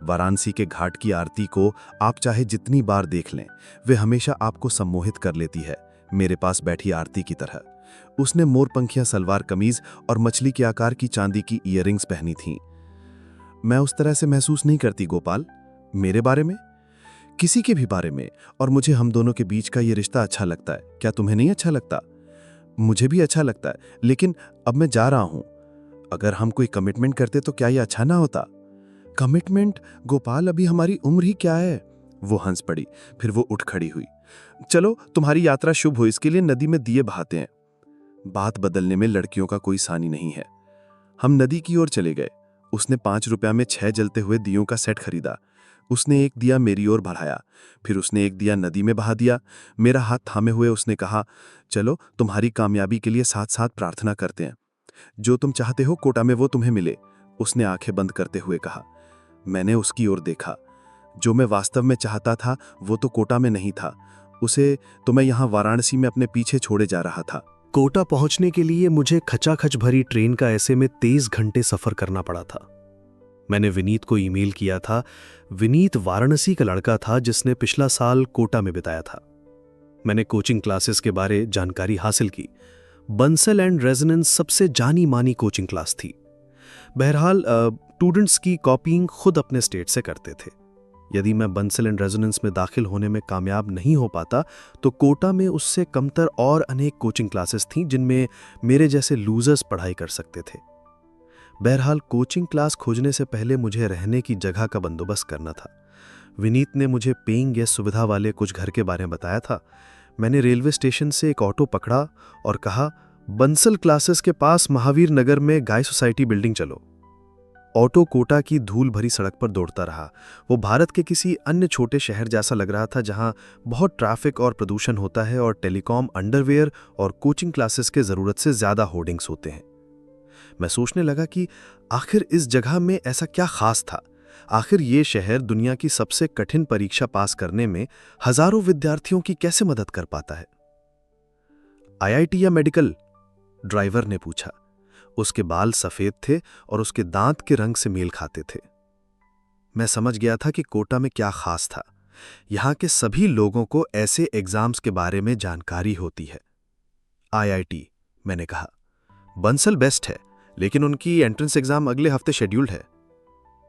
वाराणसी के घाट की आरती को आप चाहे जितनी बार देख लें, वे हमेशा आपको सम्मोहित कर लेती है, मेरे पास बैठी आरती की तरह। उसने मोरपंखिया सलवार कमीज और मछली के आकार की चांदी की ईयरिंग्स पहनी थीं। मैं उस तरह से महसूस नहीं करती गोपाल। मेरे बारे में, किसी के भी बारे में। और मुझे हम दोनों के बीच का ये रिश्ता अच्छा लगता है। क्या तुम्हें नहीं अच्छा लगता? मुझे भी अच्छा लगता है, लेकिन अब मैं जा रहा हूं। अगर हम कोई कमिटमेंट करते तो क्या ये अच्छा ना होता? कमिटमेंट? गोपाल, अभी हमारी उम्र ही क्या है? वो हंस पड़ी, फिर वो उठ खड़ी हुई। चलो, तुम्हारी यात्रा शुभ हो, इसके लिए नदी में दिए बहाते हैं। बात बदलने में लड़कियों का कोई सानी नहीं है। हम नदी की ओर चले गए। उसने 5 रुपया में 6 जलते हुए दियों का सेट खरीदा। उसने एक दिया मेरी ओर बढ़ाया, फिर उसने एक दिया नदी में बहा दिया। मेरा हाथ थामे हुए उसने कहा, चलो, तुम्हारी कामयाबी के लिए साथ साथ प्रार्थना करते हैं। जो तुम चाहते हो कोटा में वो तुम्हें मिले, उसने आंखें बंद करते हुए कहा। मैंने उसकी ओर देखा। जो मैं वास्तव में चाहता था वो तो कोटा में नहीं था। उसे तो मैं यहां वाराणसी में अपने पीछे छोड़े जा रहा था। कोटा पहुंचने के लिए मुझे खचाखच भरी ट्रेन का ऐसे में 23 घंटे सफर करना पड़ा था। मैंने विनीत को ईमेल किया था। विनीत वाराणसी का लड़का था जिसने पिछला साल कोटा में बिताया था। मैंने कोचिंग क्लासेस के बारे जानकारी हासिल की। बंसल एंड रेजोनेंस सबसे जानी मानी कोचिंग क्लास थी। बहरहाल स्टूडेंट्स की कॉपिंग खुद अपने स्टेट से करते थे। यदि मैं बंसल एंड रेजोनेंस में दाखिल होने में कामयाब नहीं हो पाता तो कोटा में उससे कमतर और अनेक कोचिंग क्लासेस थीं जिनमें मेरे जैसे लूजर्स पढ़ाई कर सकते थे। बहरहाल कोचिंग क्लास खोजने से पहले मुझे रहने की जगह का बंदोबस्त करना था। विनीत ने मुझे पेइंग गेस्ट सुविधा वाले कुछ घर के बारे में बताया था। मैंने रेलवे स्टेशन से एक ऑटो पकड़ा और कहा, बंसल क्लासेस के पास महावीर नगर में गाय सोसाइटी बिल्डिंग चलो। ऑटो कोटा की धूल भरी सड़क पर दौड़ता रहा। वो भारत के किसी अन्य छोटे शहर जैसा लग रहा था जहां बहुत ट्रैफिक और प्रदूषण होता है और टेलीकॉम, अंडरवेयर और कोचिंग क्लासेस के जरूरत से ज्यादा होर्डिंग्स होते हैं। मैं सोचने लगा कि आखिर इस जगह में ऐसा क्या खास था। आखिर ये शहर दुनिया की सबसे कठिन परीक्षा पास करने में हजारों विद्यार्थियों की कैसे मदद कर पाता है। आईआईटी या मेडिकल? ड्राइवर ने पूछा। उसके बाल सफेद थे और उसके दांत के रंग से मेल खाते थे। मैं समझ गया था कि कोटा में क्या खास था। यहां के सभी लोगों को ऐसे एग्जाम्स के बारे में जानकारी होती है। आईआईटी, मैंने कहा। बंसल बेस्ट है, लेकिन उनकी एंट्रेंस एग्जाम अगले हफ्ते शेड्यूल्ड है।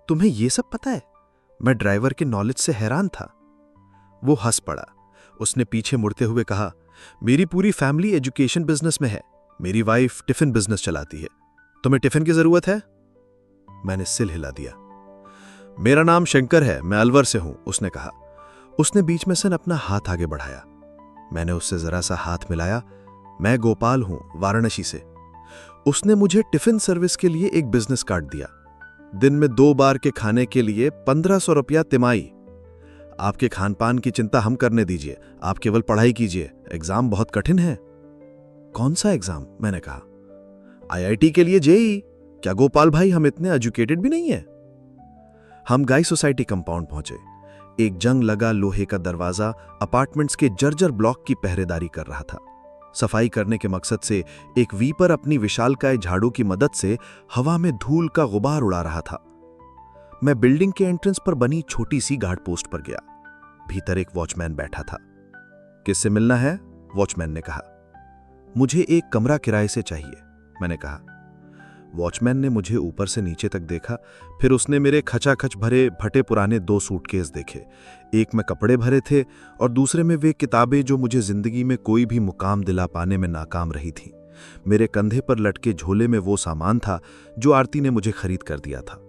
तुम्हें ये सब पता है? मैं ड्राइवर के नॉलेज से हैरान था। वो हंस पड़ा। उसने पीछे मुड़ते हुए कहा, मेरी पूरी फैमिली एजुकेशन बिजनेस में है। मेरी वाइफ टिफिन बिजनेस चलाती है। तुम्हें टिफिन की जरूरत है? मैंने सिर हिला दिया। मेरा नाम शंकर है, मैं अलवर से हूं, उसने कहा। उसने बीच में से अपना हाथ आगे बढ़ाया। मैंने उससे जरा सा हाथ मिलाया। मैं गोपाल हूं, वाराणसी से। उसने मुझे टिफिन सर्विस के लिए एक बिजनेस कार्ड दिया। दिन में 2 बार के खाने के लिए 1500 रुपया तिमाही। आपके खान पान की चिंता हम करने दीजिए, आप केवल पढ़ाई कीजिए। एग्जाम बहुत कठिन है। कौन सा एग्जाम? मैंने कहा। आईआईटी के लिए जेईई। क्या गोपाल भाई, हम इतने एजुकेटेड भी नहीं है। हम गाई सोसाइटी कंपाउंड पहुंचे। एक जंग लगा लोहे का दरवाजा अपार्टमेंट्स के जर्जर ब्लॉक की पहरेदारी कर रहा था। सफाई करने के मकसद से एक वीपर अपनी विशालकाय झाड़ू की मदद से हवा में धूल का गुबार उड़ा रहा था। मैं बिल्डिंग के एंट्रेंस पर बनी छोटी सी गार्ड पोस्ट पर गया। भीतर एक वॉचमैन बैठा था। किससे मिलना है? वॉचमैन ने कहा। मुझे एक कमरा किराए से चाहिए, मैंने कहा। वॉचमैन ने मुझे ऊपर से नीचे तक देखा, फिर उसने मेरे खचाखच भरे फटे पुराने 2 सूटकेस देखे। एक में कपड़े भरे थे और दूसरे में वे किताबें जो मुझे जिंदगी में कोई भी मुकाम दिला पाने में नाकाम रही थीं। मेरे कंधे पर लटके झोले में वो सामान था जो आरती ने मुझे खरीद कर दिया था।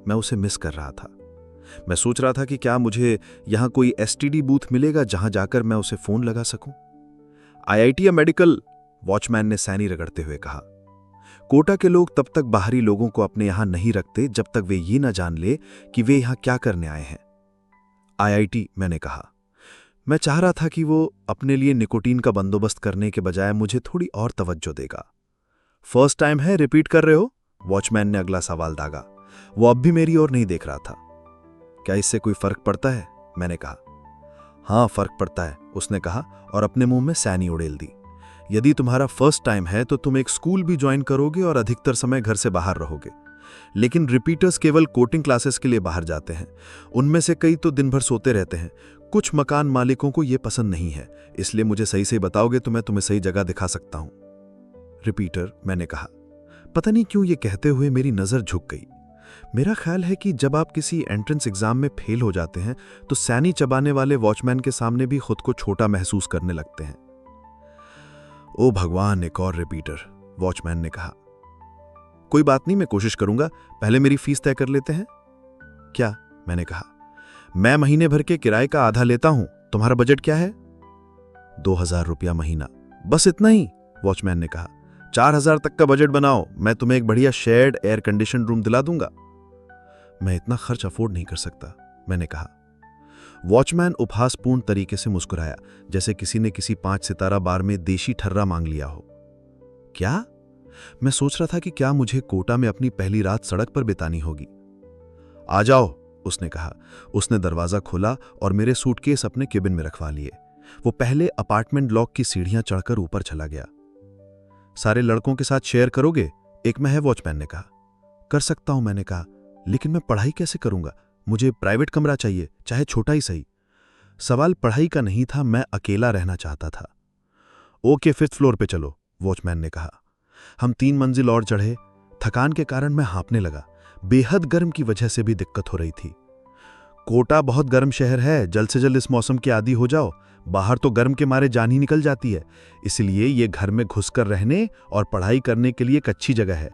मैं उसे मिस कर रहा था। मैं सोच रहा था कि क्या मुझे यहां कोई एसटीडी बूथ मिलेगा जहां जाकर मैं उसे फोन लगा सकूं। आईआईटी या मेडिकल? वॉचमैन ने सैनी रगड़ते हुए कहा। कोटा के लोग तब तक बाहरी लोगों को अपने यहां नहीं रखते जब तक वे ये न जान ले कि वे यहां क्या करने आए हैं। आईआईटी, मैंने कहा। मैं चाह रहा था कि वो अपने लिए निकोटीन का बंदोबस्त करने के बजाय मुझे थोड़ी और तवज्जो देगा। फर्स्ट टाइम है, रिपीट कर रहे हो? वॉचमैन ने अगला सवाल दागा। वो अब भी मेरी ओर नहीं देख रहा था। क्या इससे कोई फर्क पड़ता है? मैंने कहा। हाँ, फर्क पड़ता है, उसने कहा और अपने मुंह में सैनी उड़ेल दी। यदि तुम्हारा फर्स्ट टाइम है तो तुम एक स्कूल भी ज्वाइन करोगे और अधिकतर समय घर से बाहर रहोगे। लेकिन रिपीटर्स केवल कोटिंग क्लासेस के लिए बाहर जाते हैं। उनमें से कई तो दिन भर सोते रहते हैं। कुछ मकान मालिकों को यह पसंद नहीं है, इसलिए मुझे सही से बताओगे तो मैं तुम्हें सही जगह दिखा सकता हूं। रिपीटर, मैंने कहा। पता नहीं क्यों ये कहते हुए मेरी नजर झुक गई। मेरा ख्याल है कि जब आप किसी एंट्रेंस एग्जाम में फेल हो जाते हैं तो सैनी चबाने वाले वॉचमैन के सामने भी खुद को छोटा महसूस करने लगते हैं। ओ भगवान, एक और रिपीटर, वॉचमैन ने कहा। कोई बात नहीं, मैं कोशिश करूंगा। पहले मेरी फीस तय कर लेते हैं। क्या? मैंने कहा। मैं महीने भर के किराए का आधा लेता हूं। तुम्हारा बजट क्या है? 2000 रुपया महीना। बस इतना ही? वॉचमैन ने कहा। 4000 तक का बजट बनाओ, मैं तुम्हें एक बढ़िया शेयर्ड एयर कंडीशन रूम दिला दूंगा। मैं इतना खर्च अफोर्ड नहीं कर सकता, मैंने कहा। वॉचमैन उपहासपूर्ण तरीके से मुस्कुराया, जैसे किसी ने किसी 5 सितारा बार में देशी ठर्रा मांग लिया हो। क्या? मैं सोच रहा था कि क्या मुझे कोटा में अपनी पहली रात सड़क पर बितानी होगी। आ जाओ, उसने कहा। उसने दरवाजा खोला और मेरे सूटकेस अपने केबिन में रखवा लिए। वो पहले अपार्टमेंट ब्लॉक की सीढ़ियां चढ़कर ऊपर चला गया। सारे लड़कों के साथ शेयर करोगे? एक में है, वॉचमैन ने कहा। कर सकता हूं, मैंने कहा, लेकिन मैं पढ़ाई कैसे करूंगा? मुझे प्राइवेट कमरा चाहिए, चाहे छोटा ही सही। सवाल पढ़ाई का नहीं था, मैं अकेला रहना चाहता था। ओके, 5th फ्लोर पे चलो, वॉचमैन ने कहा। हम 3 मंजिल और चढ़े। थकान के कारण मैं हाँफने लगा। बेहद गर्म की वजह से भी दिक्कत हो रही थी। कोटा बहुत गर्म शहर है, जल्द से जल्द इस मौसम के आदी हो जाओ। बाहर तो गर्म के मारे जान ही निकल जाती है। इसलिए ये घर में घुसकर रहने और पढ़ाई करने के लिए एक अच्छी जगह है।